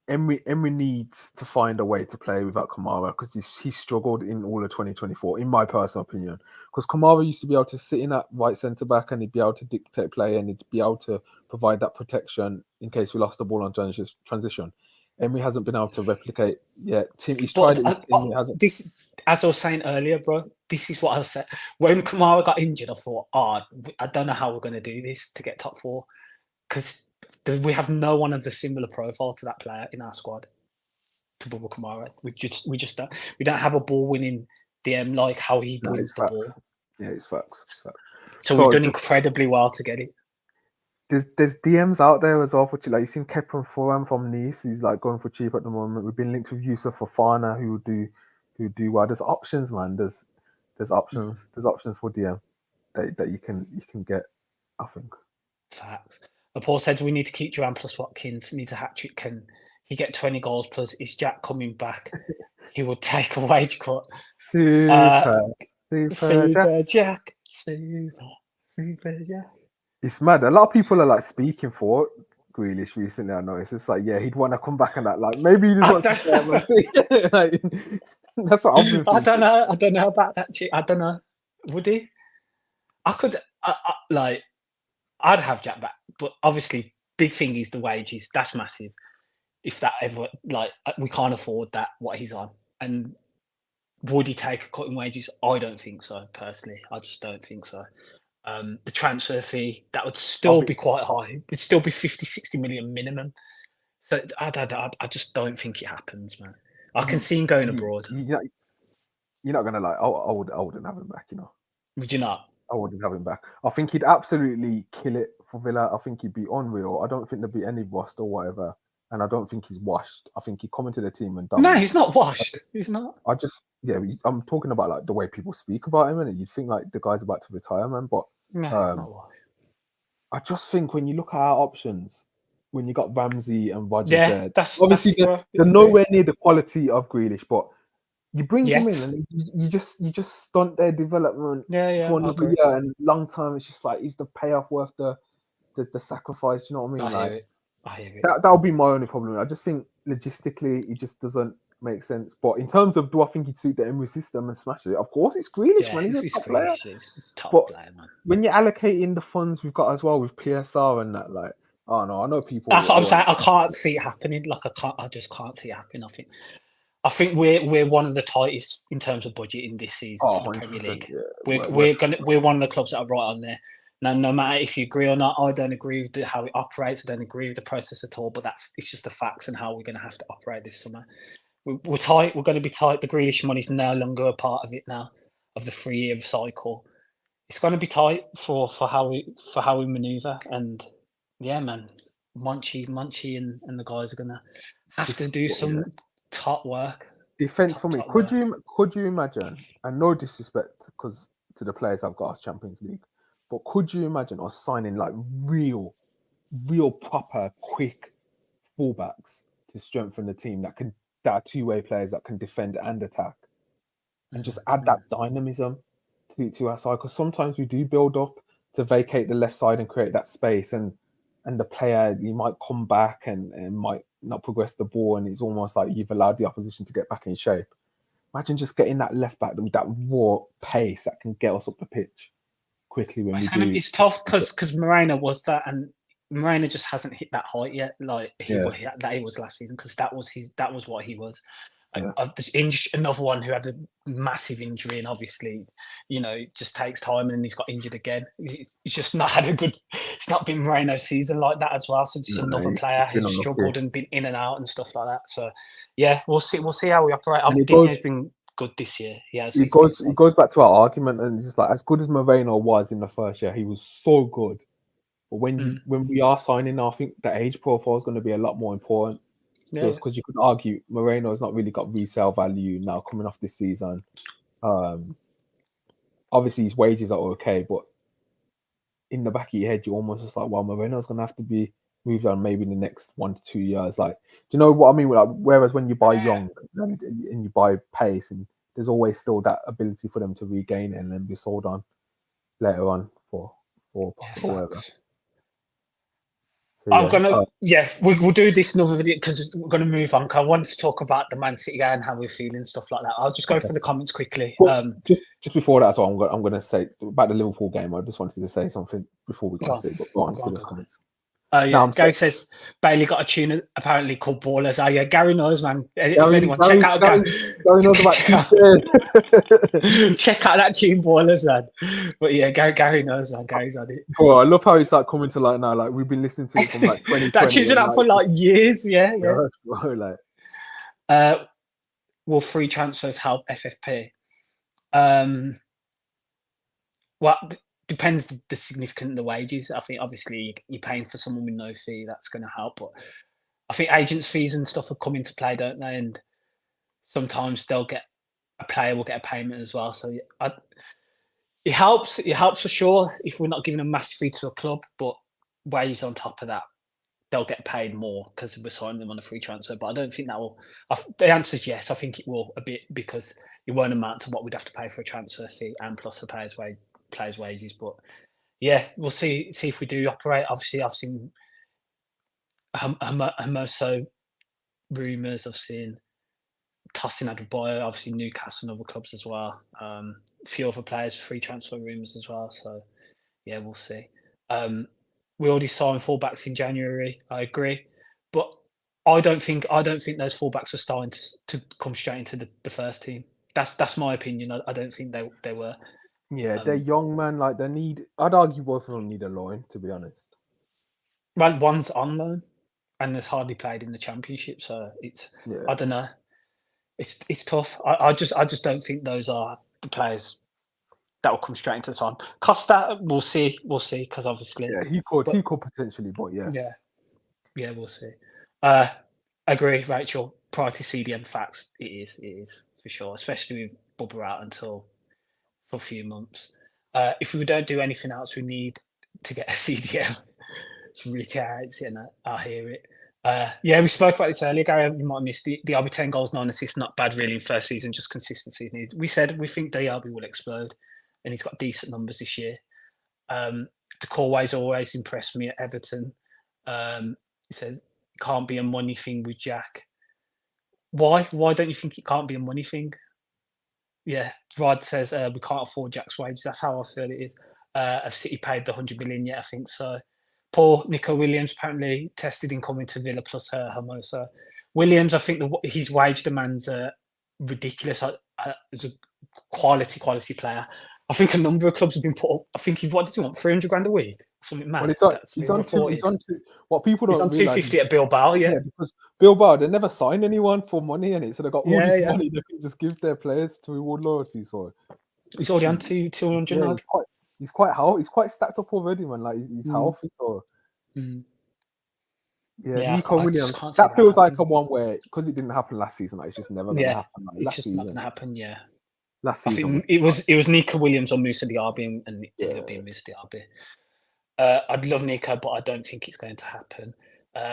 Emery needs to find a way to play without Kamara, because he struggled in all of 2024, in my personal opinion. Because Kamara used to be able to sit in at right centre back and he'd be able to dictate play and he'd be able to provide that protection in case we lost the ball on transition. Emery hasn't been able to replicate yet. He's tried it. He hasn't. This, as I was saying earlier, bro, this is what I was saying. When Kamara got injured, I thought, I don't know how we're going to do this to get top 4, because we have no one of the similar profile to that player in our squad, to Bubba Kamara. We just don't. We don't have a ball winning DM like how he wins the ball. Yeah, it's facts. So we've done incredibly well to get it. There's DMs out there as well for you. Like, you've seen Kepren Foran from Nice. He's like going for cheap at the moment. We've been linked with Yusuf Fofana, who do well. There's options, man. There's options. There's options for DM that you can get, I think. Facts. But Paul says we need to keep Duran plus Watkins. Needs a hat trick. Can he get 20 goals plus? Is Jack coming back? He will take a wage cut. Super Jack. It's mad. A lot of people are like speaking for Grealish recently. I noticed it's like, yeah, he'd want to come back and that. Like, maybe he just wants to play. Like, that's what I've been thinking. I don't know about that. I don't know. Would he? I'd have Jack back, but obviously, big thing is the wages. That's massive. If that ever, we can't afford that, what he's on. And would he take a cut in wages? I don't think so, personally. I just don't think so. The transfer fee, that would still be quite high. It'd still be 50, 60 million minimum. So I just don't think it happens, man. I can see him going abroad. You're not going to I wouldn't have him back, Would you not? I wouldn't have him back. I think he'd absolutely kill it for Villa. I think he'd be unreal. I don't think there'd be any rust or whatever. and I don't think he's washed. I think he come into the team and done. No, he's not washed. He's not. I'm talking about like the way people speak about him, and you'd think like the guy's about to retire, man. But No, he's not washed. I just think when you look at our options, when you got Ramsey and Rodgers there, that's obviously they're nowhere near the quality of Grealish, but you bring him in and you just stunt their development for another year, and long term it's just like, is the payoff worth the sacrifice? You know what I mean? I hear it. That'll be my only problem. I just think logistically it just doesn't make sense. But in terms of, do I think he'd suit the Emery system and smash it? Of course, it's Grealish, man. He's a top player. He's top player, man. When you're allocating the funds we've got as well with PSR and that, like, oh no, I know people. That's what I'm saying. I can't see it happening. Like I just can't see it happening. I think we're one of the tightest in terms of budget in this season for the Premier League. Yeah. We're one of the clubs that are right on there. Now, no matter if you agree or not, I don't agree with how it operates. I don't agree with the process at all. But it's just the facts and how we're going to have to operate this summer. We're tight. We're going to be tight. The Grealish money's no longer a part of it now, of the 3-year cycle. It's going to be tight for how we maneuver. And yeah, man, Monchi and the guys are going to have to do some top work. Defense for me. Could you imagine? And no disrespect, because to the players I've got as Champions League, but could you imagine us signing like real proper quick fullbacks to strengthen the team that are two-way players that can defend and attack, and just add that dynamism to our side? Because sometimes we do build up to vacate the left side and create that space, and the player, he might come back and might not progress the ball, and it's almost like you've allowed the opposition to get back in shape. Imagine just getting that left back with that raw pace that can get us up the pitch quickly. It's tough because Moreno was that, and Moreno just hasn't hit that height yet, like he was last season, because that was what he was. Another one who had a massive injury, and obviously, it just takes time, and he's got injured again. He's just not had a good. It's not been Moreno's season like that as well. So just another player who's struggled and been in and out and stuff like that. So yeah, we'll see how we operate. I think he's been good this year. It goes back to our argument, and it's just like, as good as Moreno was in the first year, he was so good. But when we are signing, I think the age profile is going to be a lot more important. Because you could argue Moreno has not really got resale value now coming off this season. Obviously his wages are okay, but in the back of your head, you're almost just like, well, Moreno's going to have to be moved on maybe in the next 1 to 2 years. Like, do you know what I mean? Like, whereas when you buy young and you buy pace, and there's always still that ability for them to regain it and then be sold on later on for whatever. So, I'm gonna, we'll do this another video because we're gonna move on. Cause I wanted to talk about the Man City guy and how we're feeling, stuff like that. I'll just go through the comments quickly. Well, just before that, so I'm gonna say about the Liverpool game. I just wanted to say something before we can say, but go on to the comments. Oh yeah, Gary says Bailey got a tune apparently called Ballers. Oh yeah, Gary knows, man. If anyone check out Gary knows about check out that tune, Ballers, man. But yeah, Gary knows, man. Gary's on it. Bro, I love how he's like coming to like now, like we've been listening to it from like 2020. That tune's been out for like years, yeah. Yes, bro, like. Will free transfers help FFP? Well, depends the significant of the wages. I think obviously you're paying for someone with no fee, that's going to help. But I think agents' fees and stuff will come into play, don't they? And sometimes a player will get a payment as well. So it helps. It helps for sure if we're not giving a massive fee to a club, but wages on top of that, they'll get paid more because we're signing them on a free transfer. But I don't think that will. The answer is yes. I think it will a bit, because it won't amount to what we'd have to pay for a transfer fee and plus the players' wages. But yeah, we'll see if we do operate. Obviously, I've seen Hermoso rumours. I've seen Tosin Adebayo, obviously Newcastle and other clubs as well. A few other players, free transfer rumours as well. So yeah, we'll see. We already signed fullbacks in January. I agree, but I don't think those fullbacks are starting to come straight into the first team. That's my opinion. I don't think they were. Yeah, they're young, man. Like I'd argue both of them need a loan, to be honest. Well, one's on loan, and there's hardly played in the Championship, so it's I don't know. It's tough. I just don't think those are the players that will come straight into the side. Costa, we'll see, because obviously, he could potentially, but yeah, we'll see. Agree, Rachel. Priority CDM facts. It is for sure, especially with Bubba out until for a few months. If we don't do anything else, we need to get a CDM. It's really tight, and I hear it. Yeah, we spoke about this earlier, Gary. You might have missed the RB 10 goals, 9 assists, not bad really in first season, just consistency is needed. We said we think DRB will explode, and he's got decent numbers this year. The Corway's always impressed me at Everton. He says it can't be a money thing with Jack. Why? Why don't you think it can't be a money thing? Yeah, Rod says we can't afford Jack's wages. That's how I feel it is. Have City paid the 100 million yet? I think so. Poor Nico Williams apparently tested in coming to Villa plus Hermosa. Williams, I think his wage demands are ridiculous. As a quality player. I think a number of clubs have been put up. I think what did you want? 300 grand a week? Something mad. Well, he's on what people don't realize. He's on 250 at Bilbao, yeah. Because Bilbao, they never sign anyone for money in it, so they got all this money they can just give their players to reward loyalty. So he's already on 200 now. He's quite stacked up already, man. Like he's healthy, so yeah. Nico Williams. That feels like a one where, because it didn't happen last season, like it's just never gonna happen. Like, it's just not gonna happen. Yeah. Last season, I think it was Nico Williams or Moussa Diaby, and it ended up being Moussa Diaby. I'd love Nico, but I don't think it's going to happen.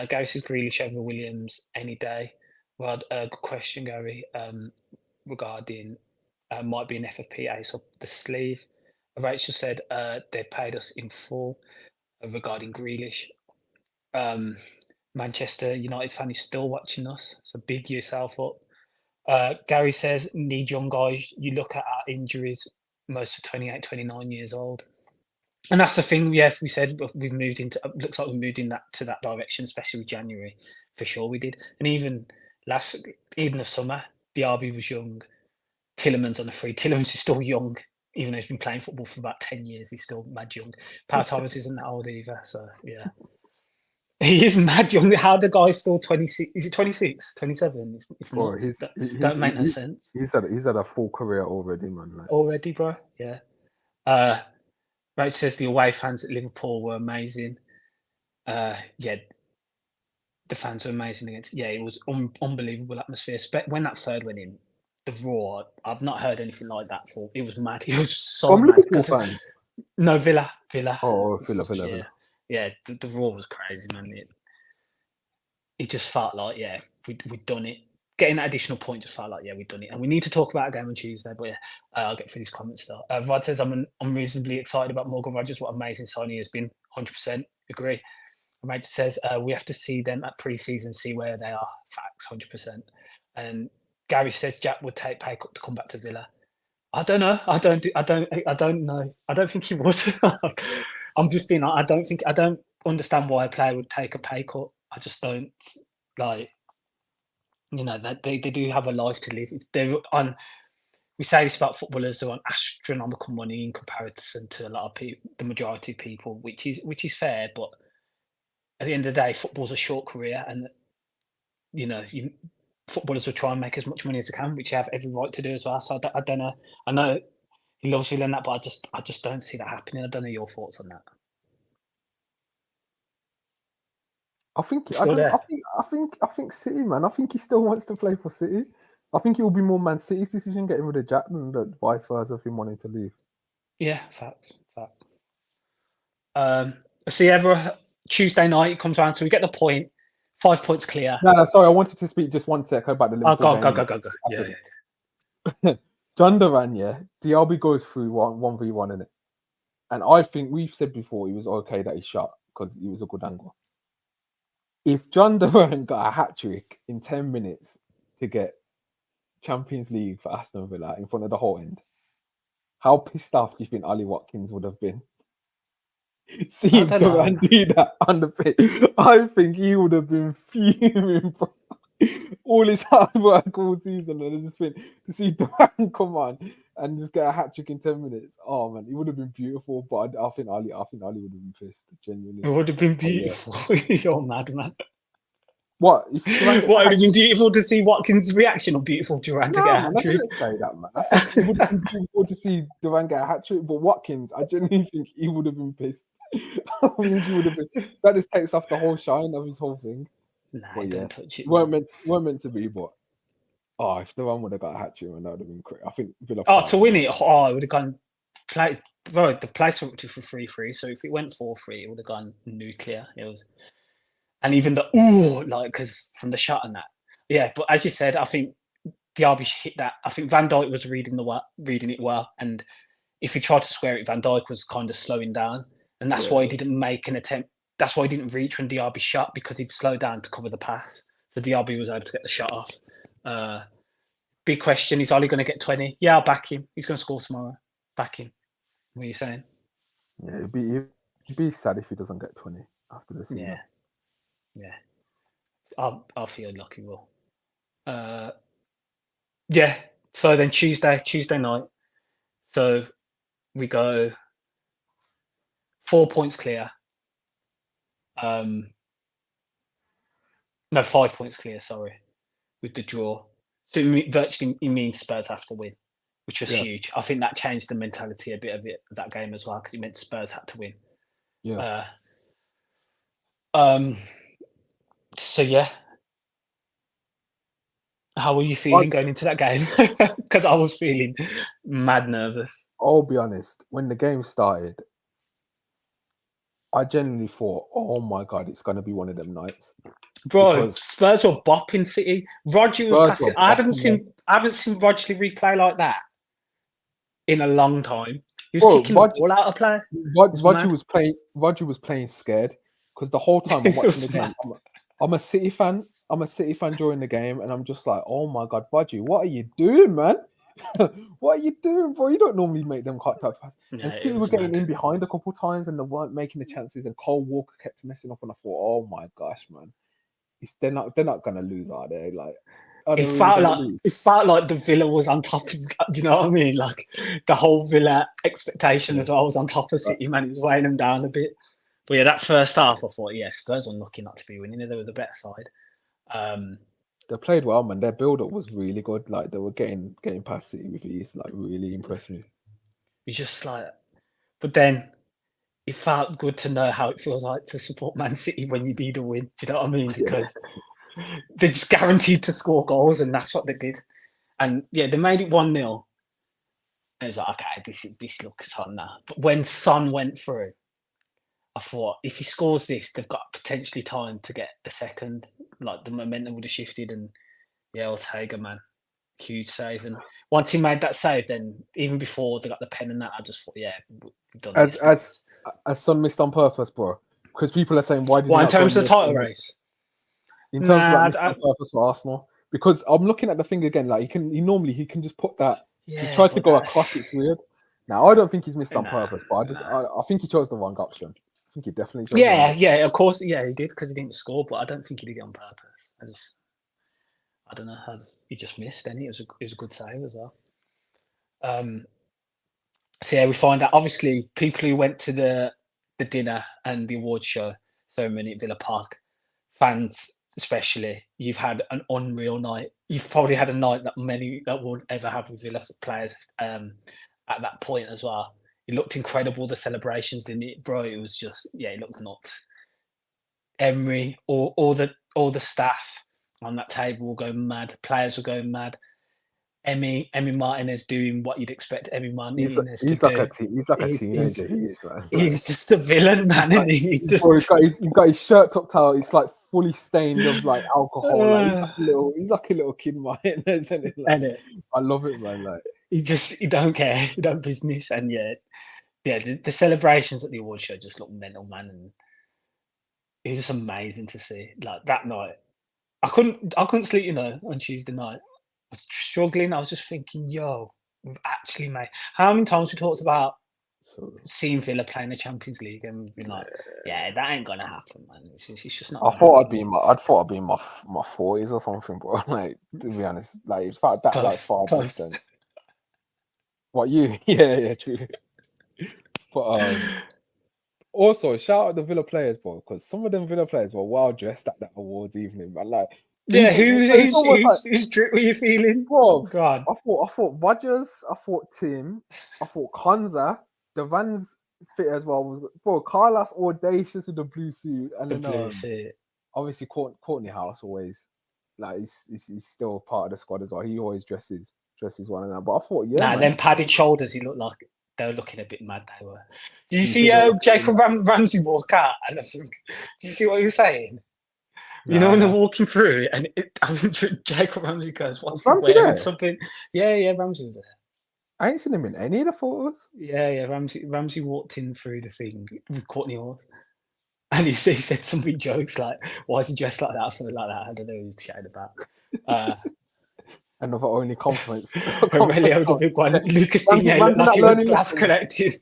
Gary says Grealish over Williams any day. Rod, good question, Gary. Regarding might be an FFP ace up the sleeve. Rachel said they paid us in full regarding Grealish. Manchester United fan is still watching us, so big yourself up. Gary says, need young guys. You look at our injuries, most are 28, 29 years old. And that's the thing, yeah, we said we've moved into, looks like we've moved in to that direction, especially with January. For sure we did. And even the summer, Diaby was young. Tillemans on the free. Tillemans is still young, even though he's been playing football for about 10 years. He's still mad young. Pau Torres isn't that old either, so yeah. He is mad young. How the guy's still 26? Is it 26, 27? It's not. Don't make no sense. He's had a full career already, man. Like. Already, bro. Yeah. Right, says the away fans at Liverpool were amazing. Yeah, the fans were amazing against. Yeah, it was unbelievable atmosphere. When that third went in, the roar. I've not heard anything like that before. It was mad. It was so mad. No, Villa. Oh, Villa. Yeah, the roar was crazy, man. It just felt like, yeah, we'd done it. Getting that additional point just felt like, yeah, we've done it. And we need to talk about a game on Tuesday, but yeah, I'll get through these comments though. Rod says, I'm reasonably excited about Morgan Rogers. What amazing signing he has been. 100% agree. Rachel says, we have to see them at pre-season, see where they are. Facts, 100%. And Gary says Jack would take pay cut to come back to Villa. I don't know. I don't know. I don't think he would. I'm just being like, I don't understand why a player would take a pay cut. I just don't like, that they do have a life to live. We say this about footballers, they're on astronomical money in comparison to a lot of people, the majority of people, which is fair, but at the end of the day, football's a short career, and footballers will try and make as much money as they can, which they have every right to do as well. So I don't know. I know he loves feeling that, but I just don't see that happening. I don't know your thoughts on that. I think City, man. I think he still wants to play for City. I think it will be more Man City's decision getting rid of Jack than the vice versa of him wanting to leave. Yeah, fact. So yeah, Tuesday night it comes around, so we get the point. 5 points clear. No, sorry, I wanted to speak just 1 sec about the Liverpool game. Go. Yeah. John Duran, Diaby goes through 1v1 in it. And I think we've said before it was okay that he shot because it was a good angle. If John Duran got a hat-trick in 10 minutes to get Champions League for Aston Villa in front of the whole end, how pissed off do you think Ollie Watkins would have been? Seeing Duran do that on the pitch, I think he would have been fuming, bro. All his hard work all season, and I just think to see Duran come on and just get a hat trick in 10 minutes. Oh man, it would have been beautiful. But I think Ali would have been pissed. Genuinely, it would have been beautiful. Yeah. You're mad, man. What? What would have been beautiful to see Watkins' reaction, or beautiful Duran to get a hat trick? I didn't say that, man. It would have been beautiful to see Duran get a hat trick, but Watkins, I genuinely think he would have been pissed. I think he would have been. That just takes off the whole shine of his whole thing. Nah, But yeah, don't touch it. weren't meant to be. But if the one would have got a hat trick, man, that would have been great. I think Villa. Oh, to win it, I would have gone. Bro, the place went to for 3-3. So if it went 4-3, it would have gone nuclear. It was, and even because from the shot and that. Yeah, but as you said, I think Diaby hit that. I think Van Dijk was reading it well, and if he tried to square it, Van Dijk was kind of slowing down, and that's why he didn't make an attempt. That's why he didn't reach when Diaby shot, because he'd slow down to cover the pass. So Diaby was able to get the shot off. Big question: is Ollie going to get 20? Yeah, I'll back him. He's going to score tomorrow. Back him. What are you saying? Yeah, it'd be sad if he doesn't get 20 after this season. Yeah. I'll feel lucky. Will. Yeah. So then Tuesday night. So we go 4 points clear. No, 5 points clear. Sorry, with the draw. So virtually it means Spurs have to win, which was huge. I think that changed the mentality a bit of that game as well, because it meant Spurs had to win. Yeah. So yeah. How were you feeling going into that game? Because I was feeling mad nervous. I'll be honest. When the game started, I genuinely thought, "Oh my god, it's going to be one of them nights." Bro, Because Spurs were bopping City. Rodri was passing. I haven't seen Rodri replay like that in a long time. He was kicking the ball out of play. Rodri was playing scared, because the whole time I'm watching the game, I'm a City fan. I'm a City fan during the game, and I'm just like, "Oh my god, Rodri, what are you doing, man? What are you doing, bro? You don't normally make them cut type passes." And City were getting in behind a couple times, and they weren't making the chances. And Cole Walker kept messing up, and I thought, "Oh my gosh, man, they're not gonna lose, are they?" Like, it felt like the Villa was on top of. Do you know what I mean? Like the whole Villa expectation as well was on top of City. Man, it was weighing them down a bit. But yeah, that first half, I thought, Spurs are unlucky not to be winning. They were the better side. They played well, man. Their build-up was really good. Like, they were getting past City with ease. Like, really impressed me. It's just like, but then it felt good to know how it feels like to support Man City when you need a win. Do you know what I mean? Because they're just guaranteed to score goals, and that's what they did. And yeah, they made it 1-0. And it's like, okay, this looks on now. But when Son went through, I thought, if he scores this, they've got potentially time to get a second. Like, the momentum would have shifted, and Ortega, man, huge save. And once he made that save, then even before they got the pen and that, I just thought, we've done this. As Son missed on purpose, bro. Because people are saying, why did he in terms of the title race? In terms of missed on purpose for Arsenal. Because I'm looking at the thing again, like, he can just put that. He tried to go across, it's weird. Now, I don't think he's missed on purpose, but I think he chose the wrong option. I think he definitely chose the wrong option. Of course, he did, because he didn't score, but I don't think he did it on purpose. I don't know how he just missed any. It was a good save as well. So we find out, obviously, people who went to the dinner and the awards show ceremony at Villa Park, fans especially, you've had an unreal night. You've probably had a night that many that would ever have with Villa players at that point as well. It looked incredible, the celebrations, didn't it, bro? It was just, it looked nuts. Emery, all the staff on that table will go mad. Players will go mad. Emi Martinez doing what you'd expect Emi Martinez to do. He's like a teenager. He's just a villain, man. He's got his shirt tucked out. It's like fully stained of like alcohol. Like, he's like a little kid, Martinez, isn't it? Like, I love it, man. Like, he don't care. He don't business. And the celebrations at the award show just look mental, man. And it was just amazing to see. Like, that night, I couldn't sleep, on Tuesday night. I was struggling. I was just thinking, we've actually made. How many times we talked about seeing Villa playing the Champions League, and we've been like, that ain't gonna happen, man. It's just not. I thought I'd be in my 40s or something, bro. Like, to be honest, like, it's that like far distance. What, you? Yeah, true. But also shout out the Villa players, bro, because some of them Villa players were well dressed at that awards evening, but like. Yeah, whose drip were you feeling? Bro, God. I thought Rodgers, I thought Tim, I thought Konza, the Van's fit as well. Bro, Carlos audacious with the blue suit and the blue suit. obviously Courtney House always like he's still part of the squad as well. He always dresses one of that. But I thought, yeah, Nah, man. them padded shoulders, he looked like they were looking a bit mad. They were. Did you You see think that- Jacob Ramsey walk out? And I think, did you see what he was saying? You know, when they're Nah. walking through, and I think Jacob Ramsey goes, "What's he Ramsey wearing? there? Something?" Yeah, Ramsey was there. I ain't seen him in any of the photos. Yeah, Ramsey walked in through the thing with Courtney Horse. And he said something jokes like, "Why is he dressed like that?" or something like that. I don't know who he's chatting about. Another only conference. Aurelio, the big one. Lucas Digne looked Ramsey like not he was learning glass lessons. connected.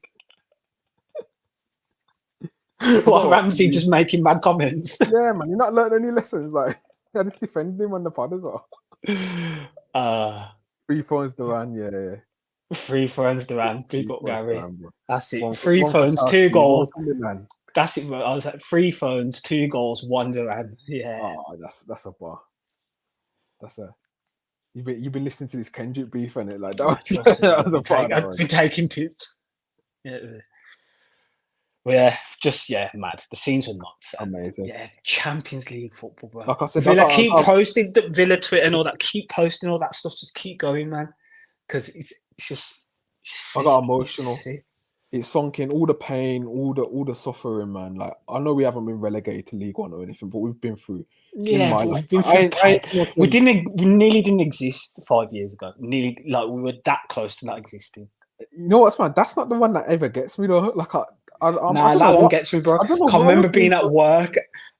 While Ramsey just making mad comments. Yeah, man, you're not learning any lessons. Like, I just defended him on the pod as well. 3 phones Duran, yeah. 3 phones Duran, big up Gary. Duran, bro. That's it. One 3 for phones, Chelsea, 2 goals. one for Milan. That's it, bro. I was like 3 phones, 2 goals, 1 Duran. Yeah. Oh, that's a bar. You've been listening to this Kendrick beef and it like that. That was I've been taking tips. Yeah. Well, yeah, mad. The scenes were nuts. Amazing. Yeah, Champions League football, bro. Like I said, Villa keep posting the Villa Twitter and all that. Keep posting all that stuff. Just keep going, man. Because it's just I got emotional. It's sunk in all the pain, all the suffering, man. Like I know we haven't been relegated to League One or anything, but we've been through. Yeah, we've been through pain. We nearly didn't exist 5 years ago. Nearly, like we were that close to not existing. You know what's man? That's not the one that ever gets me though. Like that one gets me, bro. I remember being at work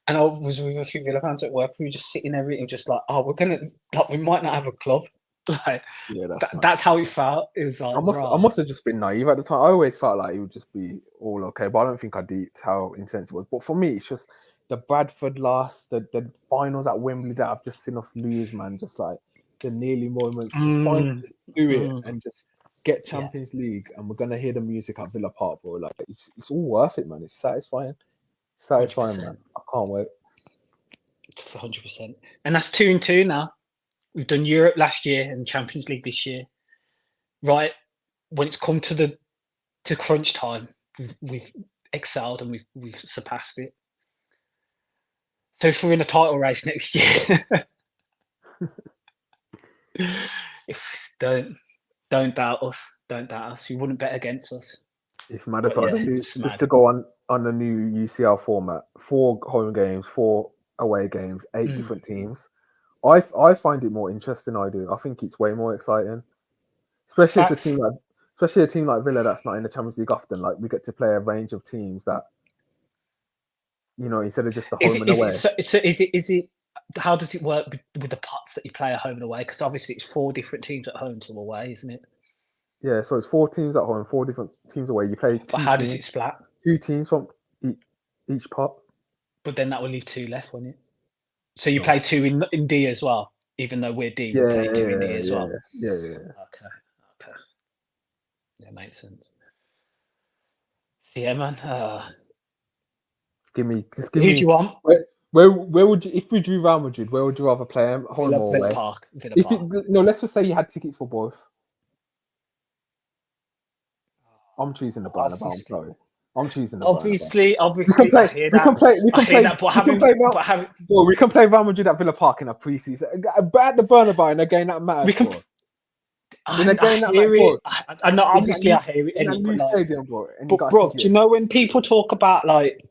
and I was with a few Villa fans at work. We were just sitting there and just like, oh, we might not have a club. Like, yeah, that's how it felt. It was like, I must have just been naive at the time. I always felt like it would just be all okay, but I don't think I deeped how intense it was. But for me, it's just the Bradford loss, the finals at Wembley that I've just seen us lose, man. Just like the nearly moments to finally do it and just get Champions League, and we're gonna hear the music at Villa Park, bro. Like it's all worth it, man. It's satisfying, 100%. Man. I can't wait. 100%, and that's 2 and 2 now. We've done Europe last year and Champions League this year. Right when it's come to crunch time, we've excelled and we've surpassed it. So if we're in a title race next year, if don't doubt us. You wouldn't bet against us. It's mad as well. Just to go on the new UCL format: 4 home games, 4 away games, 8 different teams. I find it more interesting. I do. I think it's way more exciting, especially as a team like Villa that's not in the Champions League often. Like we get to play a range of teams that, you know, instead of just the home and away. So is it? How does it work with the pots that you play at home and away? Because obviously it's 4 different teams at home, 2 away, isn't it? Yeah, so it's 4 teams at home, 4 different teams away. You play. But how does it split? 2 teams from each pot. But then that will leave 2 left, won't it? So you play 2 in D as well, even though we're D. You play 2 in D as well. Yeah. Okay. Yeah, makes sense. Yeah, man. Give me. Who do you want? Where would you, if we drew Real Madrid, where would you rather play him? Home or away? Villa Park. No, let's just say you had tickets for both. I'm choosing the Bernabeu. I'm sorry. I'm choosing the Obviously, we can play Real Madrid at Villa Park in a preseason. But at the Bernabeu in a game that matters. I hear it. I know, obviously, I hear it. In a new stadium, bro. But bro, do you know when people talk about like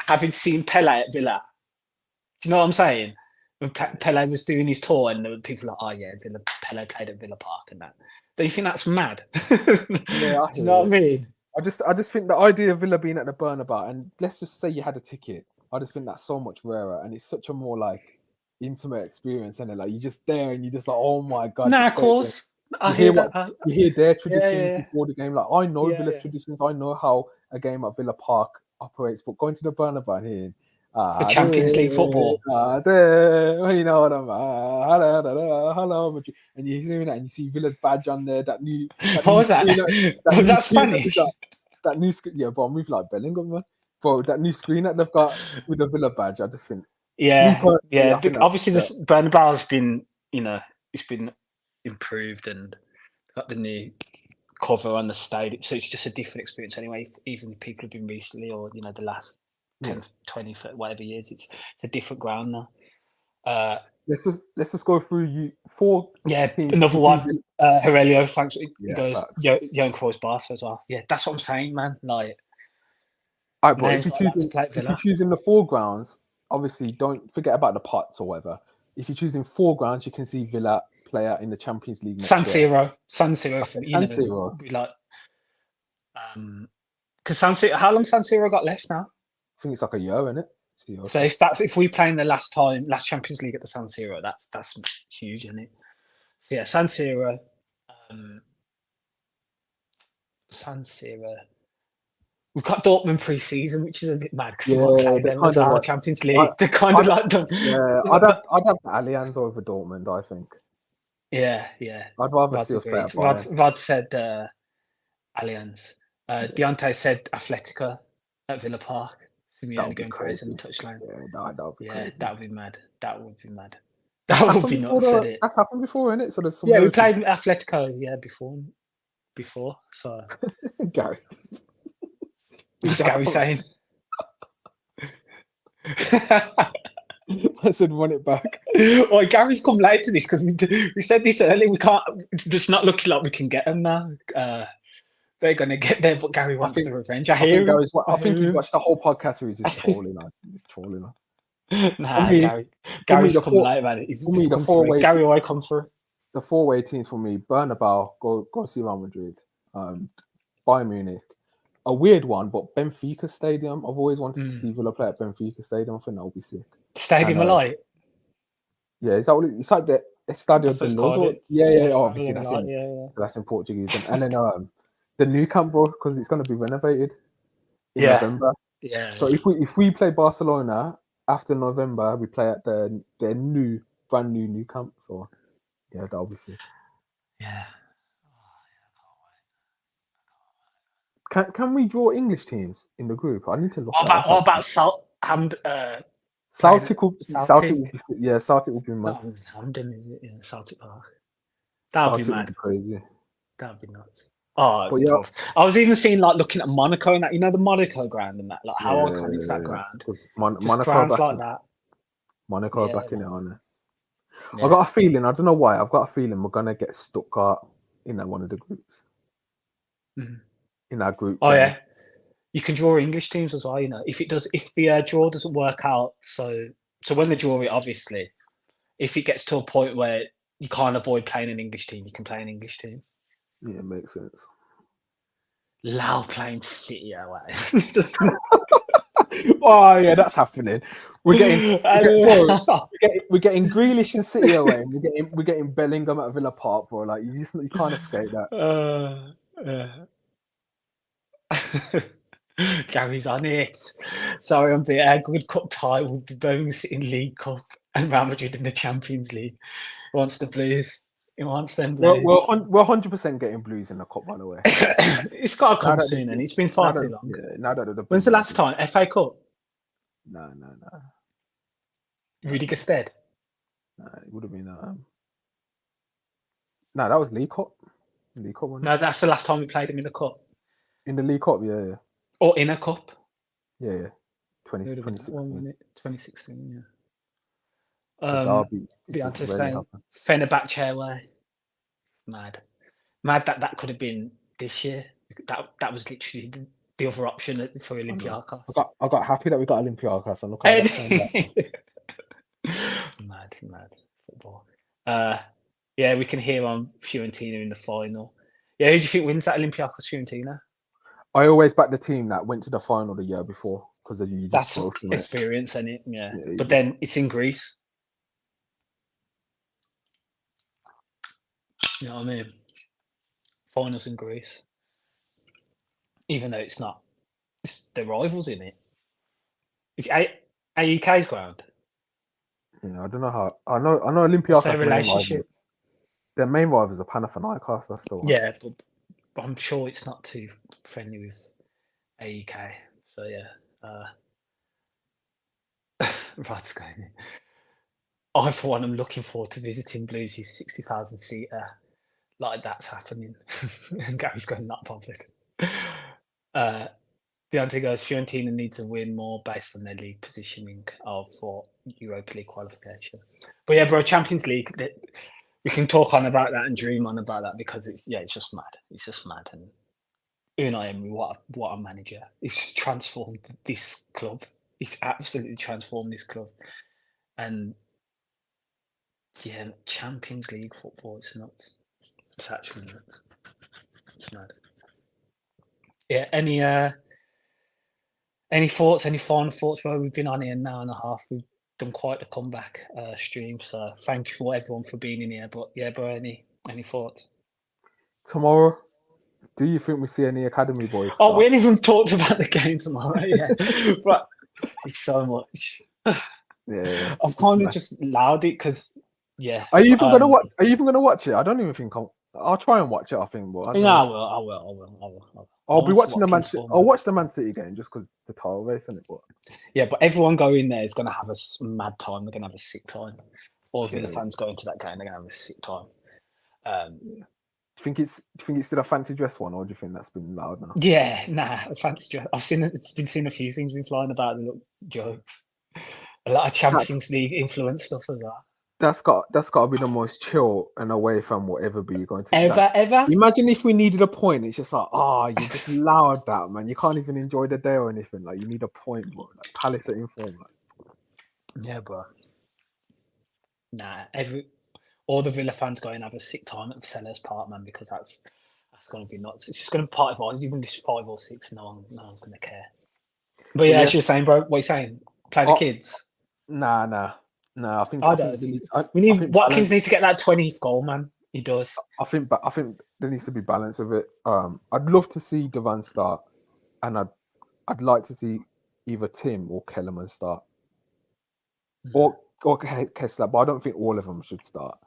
having seen Pele at Villa? Do you know what I'm saying? When Pele was doing his tour, and people were like, "Oh yeah, Pele played at Villa Park," and that. Do you think that's mad? Yeah, do you know what I mean? I just think the idea of Villa being at the Bernabeu, and let's just say you had a ticket, I just think that's so much rarer, and it's such a more like intimate experience, and like you're just there, and you're just like, oh my god. Nah, of course. You hear their traditions before the game. Like I know Villa's traditions. I know how a game at Villa Park operates, but going to the Bernabeu and hearing the Champions League football. You know what I'm hello, Madrid. And you're hearing that and you see Villa's badge on there, that new what was that? Was that Spanish? That new screen, yeah, but I'm with like Bellingham, man. But that new screen that they've got with the Villa badge, I just think obviously the Bernabeu has been, you know, it's been improved and got the new cover on the stadium, so it's just a different experience anyway. Even people have been recently, or you know, the last 10, 20, 30, whatever years. It's a different ground now. Let's just go through four Yeah, teams. another one. Aurelio, thanks. He Yeah, goes, facts. Johan Cruyff's Barca as well. Yeah, that's what I'm saying, man. Like, All right, but names like that to play at if you're Villa. choosing the foregrounds, obviously don't forget about the pots or whatever. If you're choosing foregrounds, you can see Villa play out in the Champions League next year. San Siro for me. San Siro. We like, because San Siro. How long San Siro got left now? I think it's like a year, isn't it? So if we play in the last Champions League at the San Siro, that's huge, isn't it? So yeah, San Siro. San Siro. We've got Dortmund pre-season, which is a bit mad because we're playing them as our Champions League. They're kind of like done. Yeah, I'd have the Allianz over Dortmund, I think. Yeah. I'd rather see us play at Bayern. Rod said Allianz. Deontay said Atletico at Villa Park. Simeone going crazy on the touchline. Yeah, that would be mad. That would be mad. That would be nuts. That's happened before, isn't it? So there's some we played Atletico, before. So Gary. What's Gary saying? I said run it back. Oh, Gary's come late to this because we said this earlier. We can't. It's just not looking like we can get them now. They're going to get there, but Gary wants the revenge. I think you watched the whole podcast series. He's trolling on. Nah, Gary's come late, man. Gary always comes through. The four-way teams for me: Bernabeu, go see Real Madrid, Bayern Munich. A weird one, but Benfica Stadium. I've always wanted to see Villa play at Benfica Stadium. I think that would be sick. Stadium of Light. Yeah, is that what it's like? The Estadio de Luz. Yeah. Obviously, that's in Portuguese. And then the new camp, bro, because it's going to be renovated in November. Yeah. So if we play Barcelona after November, we play at their brand new camp. So yeah, that'll be sick. Yeah. Can we draw English teams in the group? I need to look. What about Celtic will be mad. Hampden, is it? Yeah, Celtic Park. That would be mad. Crazy. That would be nuts. Oh, yeah. I was even seeing looking at Monaco and that. You know the Monaco ground and that. Like how iconic is that ground? Monaco grounds like that. Monaco back in it, aren't they? I got a feeling. I don't know why. I've got a feeling we're gonna get Stuttgart in one of the groups. Mm-hmm. In that group. Oh yeah, you can draw English teams as well. If the draw doesn't work out, so when they draw it, obviously, if it gets to a point where you can't avoid playing an English team, you can play an English team. Yeah, makes sense. Lau playing City away. Oh yeah, that's happening. We're getting Grealish and City away. And we're getting Bellingham at Villa Park, bro. Like you can't escape that. Gary's on it. Sorry, I'm the a good cup tie with the Birmingham City in League Cup and Real Madrid in the Champions League. He wants the Blues. He wants them Blues. We're 100% getting Blues in the cup, by the way. It's got to come soon, and it's been far too long. Yeah, when's the last time? FA Cup? No. Rudiger Stead? No, it would have been. No, that was League Cup. League Cup one. No, that's the last time we played him in the cup. In the League Cup, yeah. Or in a cup. Yeah. 2016. 2016, yeah. The answer saying Fenerbahce away. Mad that could have been this year. That was literally the other option for Olympiacos. I got happy that we got Olympiacos and look at mad football. Yeah, we can hear on Fiorentina in the final. Yeah, who do you think wins that Olympiacos Fiorentina? I always back the team that went to the final the year before because you just that's experience, isn't it? Yeah. But then it's in Greece. You know what I mean? Finals in Greece. Even though it's not. They're rivals in it. It's AEK's ground. Yeah, I don't know how. I know Olympiacos. Their relationship. Their main rivals are Panathinaikos. That's the one. Yeah, but I'm sure it's not too friendly with AEK. So yeah. Rod's going. I for one am looking forward to visiting Blues' 60,000 seater. Like that's happening. And Gary's going not bothered. Deontay goes, Fiorentina need to win more based on their league positioning for Europa League qualification. But yeah, bro, Champions League, we can talk on about that and dream on about that because it's just mad. It's just mad. And Unai Emery, what a manager. He's transformed this club. He's absolutely transformed this club. And yeah, Champions League football, it's nuts. It's actually nuts. It's mad. Yeah, any thoughts, any final thoughts? Well, we've been on here an hour and a half. We've done quite a comeback stream, so thank you for everyone for being in here. But yeah, bro, any thoughts? Tomorrow, do you think we see any academy boys? Oh, we haven't even talked about the game tomorrow. Yeah, but it's so much. Yeah, I've kind of just allowed it because yeah. Are you even gonna watch? Are you even gonna watch it? I don't even think I'll try and watch it. I think, but I will. I'll be watching the Man City. I'll watch the Man City game just because the title race, isn't it? But yeah, but everyone going there is going to have a mad time. They're going to have a sick time. All of the fans going to that game, they're going to have a sick time. Do you think it's still a fancy dress one, or do you think that's been loud now? Yeah, nah, a fancy dress. I've seen it's been seen a few things been flying about. The little jokes, a lot of Champions League influence stuff as well. That's got to be the most chill and away from whatever be going to ever. Imagine if we needed a point. It's just like, you just loud that, man. You can't even enjoy the day or anything. Like, you need a point, bro. Like, Palace are in form. Like. Yeah, bro. Nah, all the Villa fans go and have a sick time at Sellers Park, man, because that's going to be nuts. It's just going to be part of ours. Even if it's 5 or 6, no one's going to care. But yeah, as you're saying, bro, what are you saying? Play the kids? Nah. I think Watkins needs to get that 20th goal, man. He does. I think there needs to be balance with it. I'd love to see Devan start, and I'd like to see either Tim or Kellerman start, or Kessler. But I don't think all of them should start.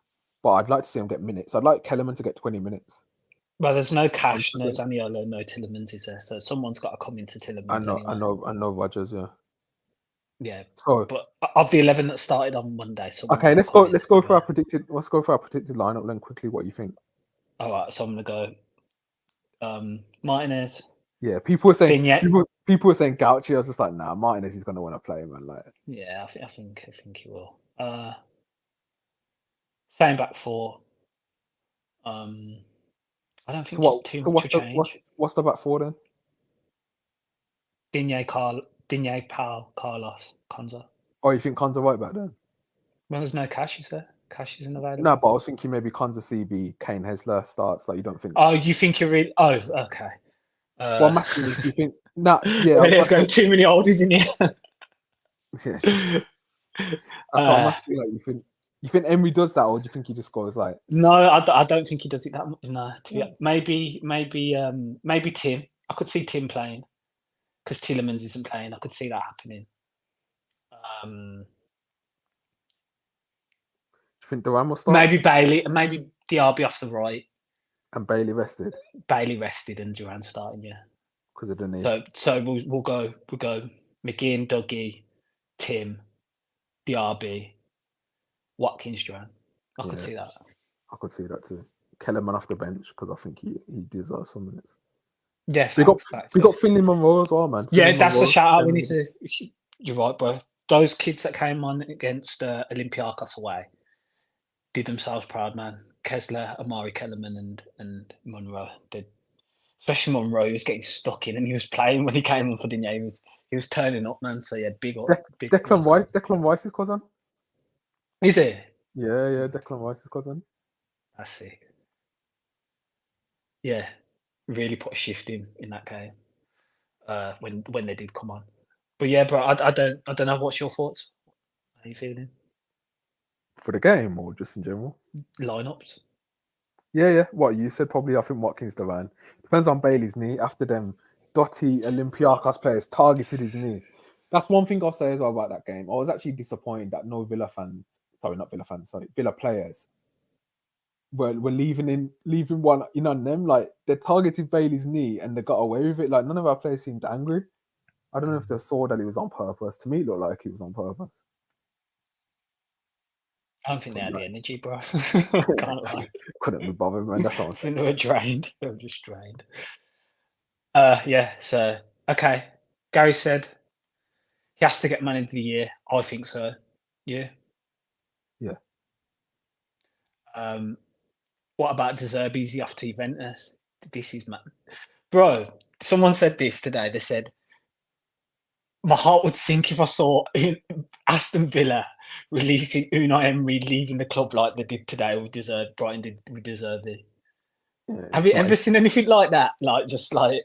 But I'd like to see him get minutes. I'd like Kellerman to get 20 minutes. Well, there's no Cash, no Zaniolo, no Tielemans, is there? So someone's got to come into Tielemans. I know Rodgers, yeah. Yeah, but of the 11 that started on Monday, okay, let's go for our predicted lineup then quickly. What do you think? All right, so I'm gonna go Martinez. Yeah, people were saying Gaucho. I was just like, nah, Martinez is gonna want to play, man. Like, yeah, I think he will. Same back 4. I don't think too much change. What's the back 4 then? Digne, Pau, Carlos, Konza. Oh, you think Konza right back then? Well, there's no Cash, is there? Cash isn't available. No, but I was thinking maybe Konza, CB, Kane, Hesler starts. Like, you don't think? Oh, you think you're really? Oh, okay. Well, I'm asking if you think. Nah, yeah. Well, there's going too many oldies in here. Yeah. That's what I'm asking. Like, you think Emery does that, or do you think he just goes like? No, I don't think he does it that much. No, maybe Tim. I could see Tim playing because Tielemans isn't playing. I could see that happening. Do you think Duran will start? Maybe Bailey, maybe Diaby off the right, and Bailey rested. Bailey rested and Duran starting, yeah. Because of the knee. So we'll go McGinn, Dougie, Tim, Diaby, Watkins, Duran. I could see that. I could see that too. Kellerman off the bench because I think he deserves some minutes. Yeah, we got Finley Monroe as well, man. Yeah, that's a shout out. We need to. You're right, bro. Those kids that came on against Olympiacos away did themselves proud, man. Kessler, Amari Kellerman, and Monroe did. Especially Monroe, he was getting stuck in, and he was playing when he came on for Digne. He was turning up, man. So yeah, big up. Declan Rice's cousin. Is it? Yeah. Declan Rice's cousin. I see. Yeah, really put a shift in that game when they did come on. But yeah, bro, I don't know. What's your thoughts? How are you feeling for the game, or just in general? Lineups. Yeah. What you said, probably. I think Watkins, Duran. Depends on Bailey's knee. After them, Dotti, Olympiacos players targeted his knee. That's one thing I'll say as well about that game. I was actually disappointed that no Villa players were leaving one in on them. Like, they targeted Bailey's knee and they got away with it. Like, none of our players seemed angry. I don't know if they saw that it was on purpose. To me, it looked like it was on purpose. I don't think they had the energy, bro. Can't lie. Couldn't be bothered, man. That's what I'm saying. They were drained. They were just drained. Yeah. So Okay. Gary said he has to get man of the year. I think so. Yeah. Yeah. What about De Zerbi? Is he off to Juventus? This is mad. Bro, someone said this today. They said, my heart would sink if I saw Aston Villa releasing Unai Emery leaving the club like they did today with Brighton did with De Zerbi. Yeah, Have it's you not ever seen anything like that? Like, just like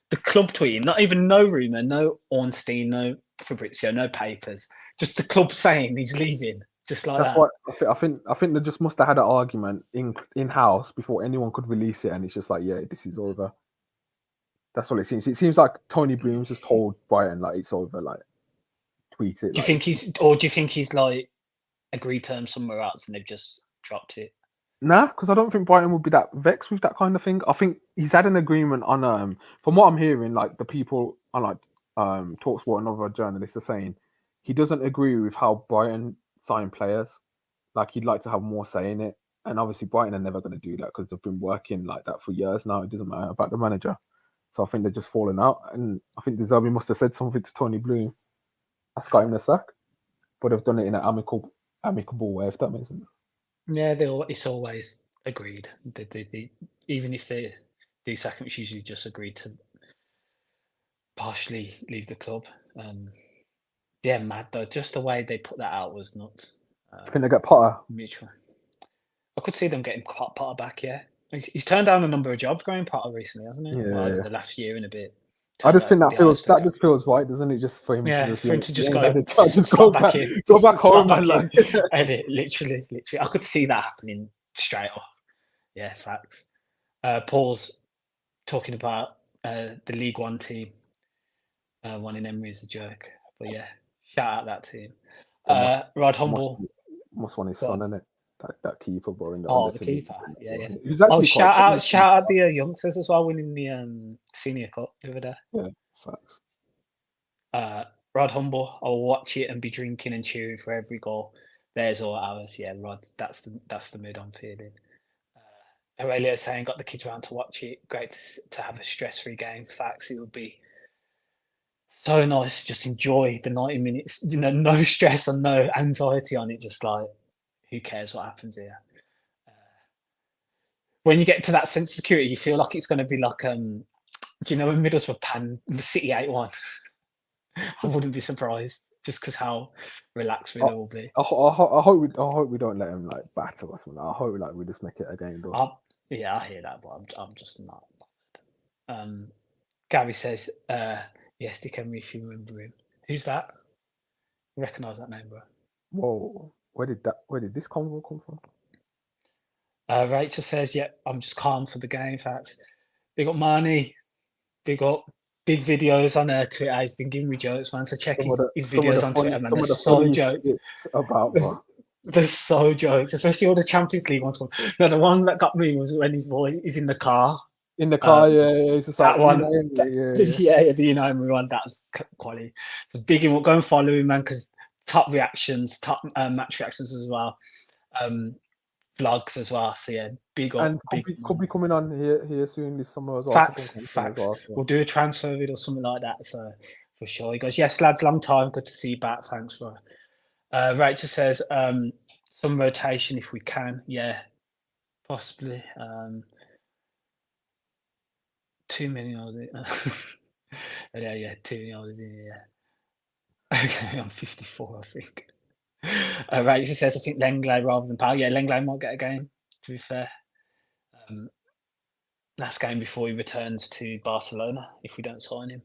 the club tweeting, not even no rumour, no Ornstein, no Fabrizio, no papers, just the club saying he's leaving, just like That's that. what I think they just must have had an argument in house before anyone could release it, and it's just like, yeah, this is over. That's what it seems. It seems like Tony Bloom's just told Brighton like it's over, like tweet it. Do you Like, think he's like agreed terms somewhere else and they've just dropped it? nah, because I don't think Brighton would be that vexed with that kind of thing. I think he's had an agreement on from what I'm hearing, like the people on like Talksport and other journalists are saying he doesn't agree with how Brighton sign players. Like he'd like to have more say in it. And obviously Brighton are never going to do that because they've been working like that for years now. It doesn't matter about the manager. So I think they're just falling out. And I think De Zerbi must have said something to Tony Bloom. That's got him the sack. But they've done it in an amicable way, if that makes sense. Yeah, it's always agreed. They even if they do second, it's usually just agreed to partially leave the club. Yeah, mad though. Just the way they put that out was nuts. I think they get Potter. Mutual. I could see them getting Potter back. Yeah, he's turned down a number of jobs, Graham Potter, recently, hasn't he? Yeah. Well, over the last year and a bit. I just think that just feels right, doesn't it? Just for him Yeah, to just, for him to just go back in, go back home and like. literally, I could see that happening straight off. Yeah, facts. Paul's talking about the League One team, wanting Emery as a jerk, but yeah, shout out that team. Rod Humble must want his son in it. That keeper, bro. The keeper. Yeah. Shout out the youngsters as well, winning the Senior Cup the other day. Yeah, facts. Rod Humble, I'll watch it and be drinking and cheering for every goal. There's all ours. Yeah, Rod, that's the mood I'm feeling. Aurelia saying, got the kids around to watch it. Great to have a stress-free game. Facts, it would be so nice to just enjoy the 90 minutes. You know, no stress and no anxiety on it. Just like, who cares what happens here? When you get to that sense of security, you feel like it's going to be like, do you know when Middlesbrough pan City 8-1? I wouldn't be surprised just because how relaxed we'll all be. I hope we don't let him like battle us. I hope like we just make it a game. Though. Yeah, I hear that, but I'm just not bothered. Gary says, yes, Dick Emery, if you remember him. Who's that? You recognise that name, bro? Whoa, where did this convo come from? Rachel says, yeah, I'm just calm for the game. Facts. Big up Marnie. Big up. Big videos on Twitter. He's been giving me jokes, man. So check his videos on Twitter, man. There's so jokes. There's so jokes, especially all the Champions League ones. No, the one that got me was when his boy is in the car. In the car, it's just that like one. The United one. That was quality. So big him up. Go and follow him, man, because top reactions, top match reactions as well. Vlogs as well. So yeah, big up. And could be coming on here soon this summer as well. Facts. Well, we'll do a transfer video or something like that. So for sure. He goes, yes, lads, long time. Good to see you back. Thanks, bro. Rachel says, some rotation if we can. Yeah, possibly. Too many oldies. Yeah, too many oldies in here. Okay, I'm 54, I think. Rachel says, I think Lenglet rather than Powell. Yeah, Lenglet might get a game, to be fair. Last game before he returns to Barcelona, if we don't sign him.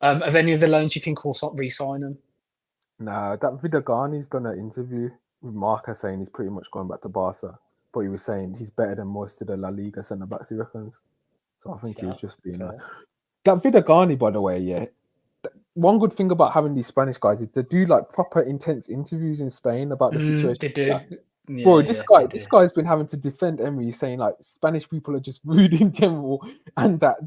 Of any of the loans you think we'll re-sign him? Nah, that Vidagani's done an interview with Marca saying he's pretty much going back to Barca, but he was saying he's better than most of the La Liga centre-backs, he reckons. So I think he was just being... That Vidagani, by the way, yeah, one good thing about having these Spanish guys is they do like proper intense interviews in Spain about the situation. They do. Yeah, bro, this guy's been having to defend Emery, saying like Spanish people are just rude in general, and that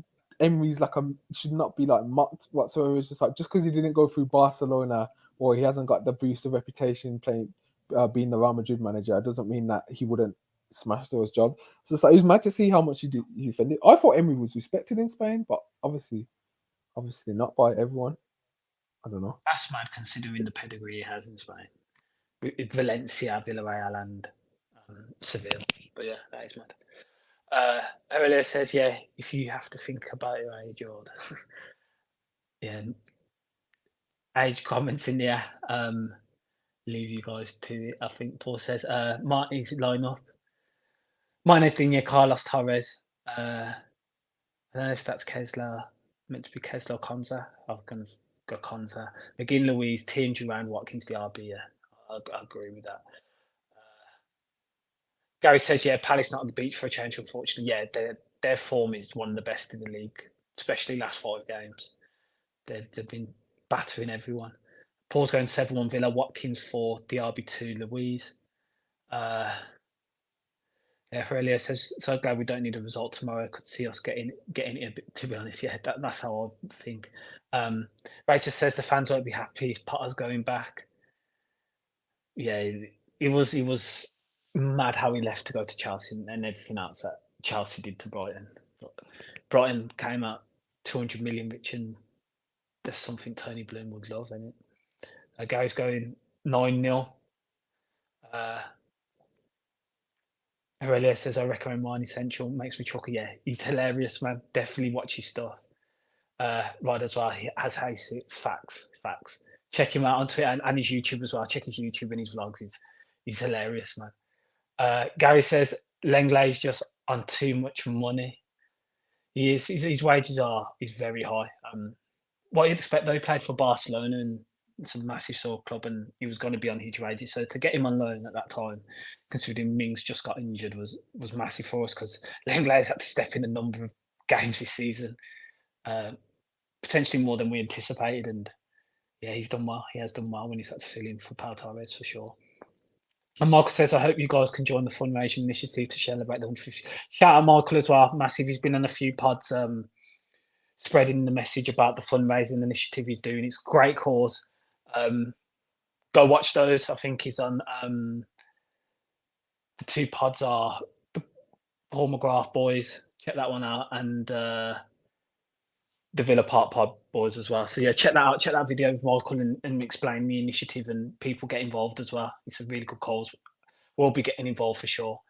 Emery's like should not be like mocked whatsoever. It's just like just because he didn't go through Barcelona or he hasn't got the boost of reputation playing being the Real Madrid manager, it doesn't mean that he wouldn't smash those jobs. So it's like, it was mad to see how much he defended. I thought Emery was respected in Spain, but obviously Obviously not by everyone. I don't know. That's mad considering the pedigree he has in Spain. With Valencia, Villarreal, and Seville. But yeah, that is mad. Aurelia says, yeah, if you have to think about your age, old. Yeah, age comments in there. Leave you guys to it. I think Paul says, Martin's line up. Martinez, Digne, Carlos Torres. I don't know if that's Kesler. Meant to be Kesler Konza. I'm going to go Konza. McGinn, Louise, Tim, Duran, Watkins, DRB. Yeah, I agree with that. Gary says, yeah, Palace not on the beach for a change, unfortunately. Yeah, their form is one of the best in the league, especially last 5 games. They've been battering everyone. Paul's going 7-1 Villa, Watkins 4, DRB 2, Louise. Yeah, Aurelia says, so glad we don't need a result tomorrow. Could see us getting it a bit, to be honest. Yeah, that's how I think. Rachel says the fans won't be happy if Potter's going back. Yeah, it was mad how he left to go to Chelsea and everything else that Chelsea did to Brighton. But Brighton came out 200 million rich, and there's something Tony Bloom would love, isn't it? Gary's going 9-0. Aurelia says, I recommend Mine Essential. Makes me chuckle. Yeah, he's hilarious, man. Definitely watch his stuff. Right as well. He has how he sits. Facts. Check him out on Twitter and his YouTube as well. Check his YouTube and his vlogs. He's hilarious, man. Gary says, Lenglet's just on too much money. He is. His wages is very high. What you'd expect though, he played for Barcelona and it's a massive sort of club, and he was going to be on huge wages. So to get him on loan at that time, considering Mings just got injured, was massive for us because Lenglet's had to step in a number of games this season, potentially more than we anticipated. And yeah, he's done well. He has done well when he's had to fill in for Pau Torres for sure. And Michael says, I hope you guys can join the fundraising initiative to celebrate the 150. Shout out Michael as well. Massive. He's been on a few pods spreading the message about the fundraising initiative he's doing. It's a great cause. Go watch those. I think he's on the 2 pods are the Paul McGrath boys. Check that one out. And the Villa Park pod boys as well. So yeah, check that out. Check that video with Michael and explain the initiative and people get involved as well. It's a really good cause. We'll be getting involved for sure.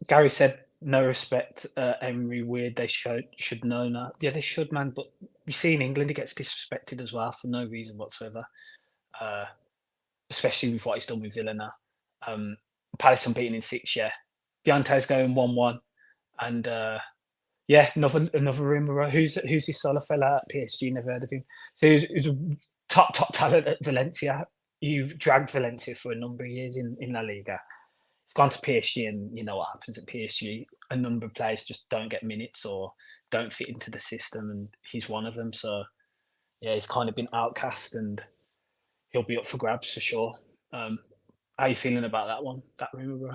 Gary said, no respect, Emery, weird. They should know now. Yeah, they should, man. But you see in England, he gets disrespected as well for no reason whatsoever. Especially with what he's done with Villa now. Palace unbeaten in 6, yeah. Deontay's going 1-1. And yeah, another rumor. Who's this solo fella at PSG? Never heard of him. So he's a top talent at Valencia. You've dragged Valencia for a number of years in La Liga. He's gone to PSG, and you know what happens at PSG. A number of players just don't get minutes or don't fit into the system, and he's one of them. So yeah, he's kind of been outcast, and he'll be up for grabs for sure. How are you feeling about that one? That rumor, bro?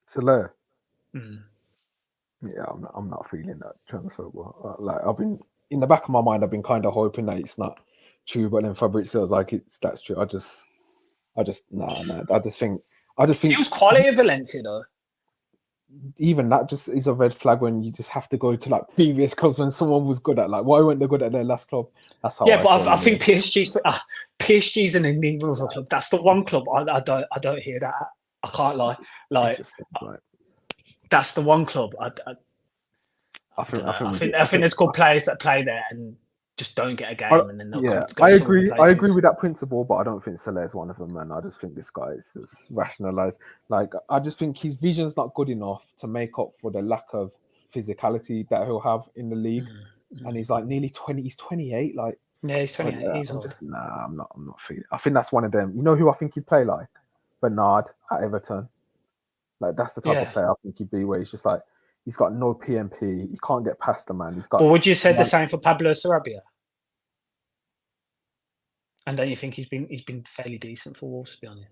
Soler. Mm. Yeah, I'm not feeling that transfer. Like I've been in the back of my mind, I've been kind of hoping that it's not true, but then Fabrizio's like that's true. I just nah. I just think He was quality at Valencia though. Even that just is a red flag when you just have to go to like previous clubs when someone was good at, like, why weren't they good at their last club? That's how. Yeah, but I think PSG's an Indian club. That's the one club I don't hear that. I can't lie. Like that's the one club. I think there's good players that play there and just don't get a game, and then I agree with that principle, but I don't think Soler is one of them, man. I just think this guy is just rationalized. Like, I just think his vision's not good enough to make up for the lack of physicality that he'll have in the league. And he's like nearly 20. He's 28. Like, yeah, he's 28. He's old. I'm not feeling. I think that's one of them. You know who I think he'd play like? Bernard at Everton. Like, that's the type of player I think he'd be, where he's just like, he's got no PMP. He can't get past the man. He's got. But would you say the same for Pablo Sarabia? And don't you think he's been fairly decent for Wolves, to be honest?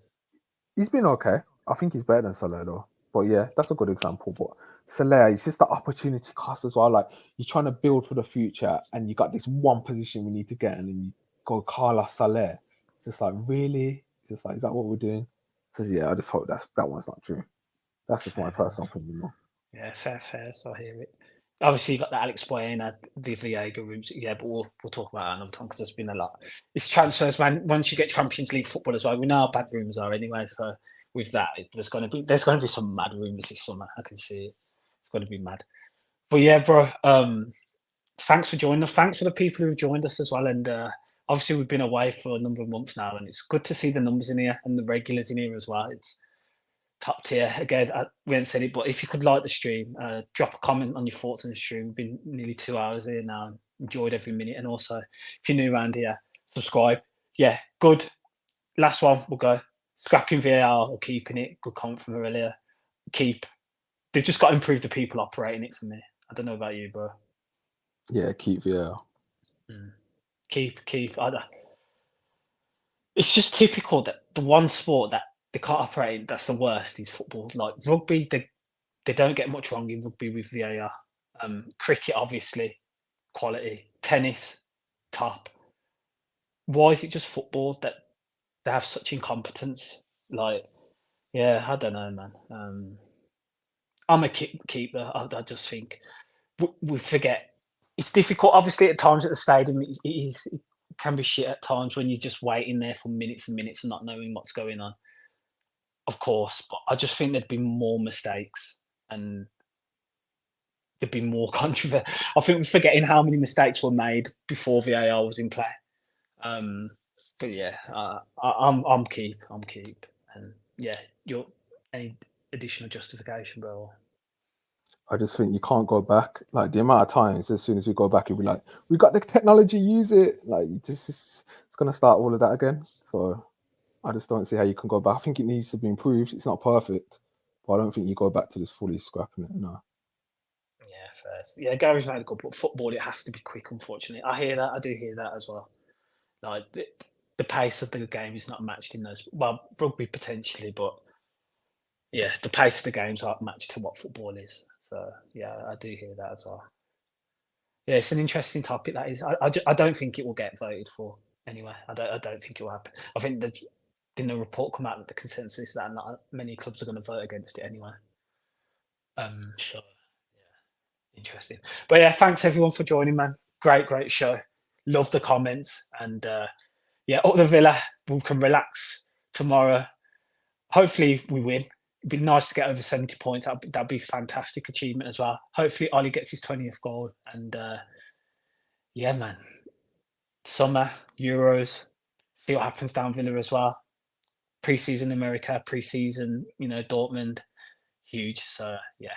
He's been okay. I think he's better than Soler though. But yeah, that's a good example. But Soler, it's just the opportunity cost as well. Like, you're trying to build for the future, and you got this one position we need to get, and then you go Carlos Soler. Just like, really? Just like, is that what we're doing? Because yeah, I just hope that one's not true. That's just my personal opinion. Yeah, fair. So I hear it. Obviously, you got the Alex Boyena, the Viega rooms. Yeah, but we'll talk about that another time because there's been a lot. It's transfers, man. Once you get Champions League football as well, we know how bad rooms are anyway. So with that, there's going to be some mad rooms this summer. I can see it. It's going to be mad. But yeah, bro. Thanks for joining us. Thanks for the people who've joined us as well. And obviously, we've been away for a number of months now, and it's good to see the numbers in here and the regulars in here as well. It's top tier. Again, we haven't said it, but if you could like the stream, drop a comment on your thoughts on the stream. We've been nearly 2 hours here now. Enjoyed every minute. And also, if you're new around here, subscribe. Yeah, good. Last one, we'll go. Scrapping VAR or keeping it. Good comment from earlier. Keep. They've just got to improve the people operating it for me. I don't know about you, bro. Yeah, keep VAR. Keep. It's just typical that the one sport that they can't operate that's the worst is football. Like rugby, they don't get much wrong in rugby with VAR. Cricket, obviously, quality. Tennis, top. Why is it just football that they have such incompetence? Like, yeah, I don't know, man. I'm a keeper. I just think we forget. It's difficult, obviously, at times at the stadium. It can be shit at times when you're just waiting there for minutes and minutes and not knowing what's going on. Of course, but I just think there'd be more mistakes and there'd be more controversy. I think we're forgetting how many mistakes were made before VAR was in play. But yeah, I'm keep, and yeah, any additional justification, bro? I just think you can't go back. Like the amount of times, as soon as we go back, you'll be like, "We got the technology, use it." Like, it's going to start all of that again. So I just don't see how you can go back. I think it needs to be improved. It's not perfect, but I don't think you go back to just fully scrapping it. No. Yeah, fair. Yeah, Gary's made a good point. Football, it has to be quick. Unfortunately, I hear that. I do hear that as well. Like the pace of the game is not matched in those. Well, rugby potentially, but yeah, the pace of the games aren't matched to what football is. So yeah, I do hear that as well. Yeah, it's an interesting topic. That is. I don't think it will get voted for anyway. I don't think it will happen. I think that didn't a report come out that the consensus is that not many clubs are going to vote against it anyway. So yeah, interesting. But yeah, thanks everyone for joining, man. Great show. Love the comments and yeah, up the Villa. We can relax tomorrow. Hopefully we win. It'd be nice to get over 70 points. That'd be a fantastic achievement as well. Hopefully Ollie gets his 20th goal. And yeah, man. Summer, Euros. See what happens down Villa as well. Pre-season America, pre-season, Dortmund. Huge. So yeah.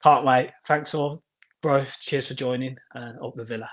Can't wait. Thanks all, bro. Cheers for joining and up the Villa.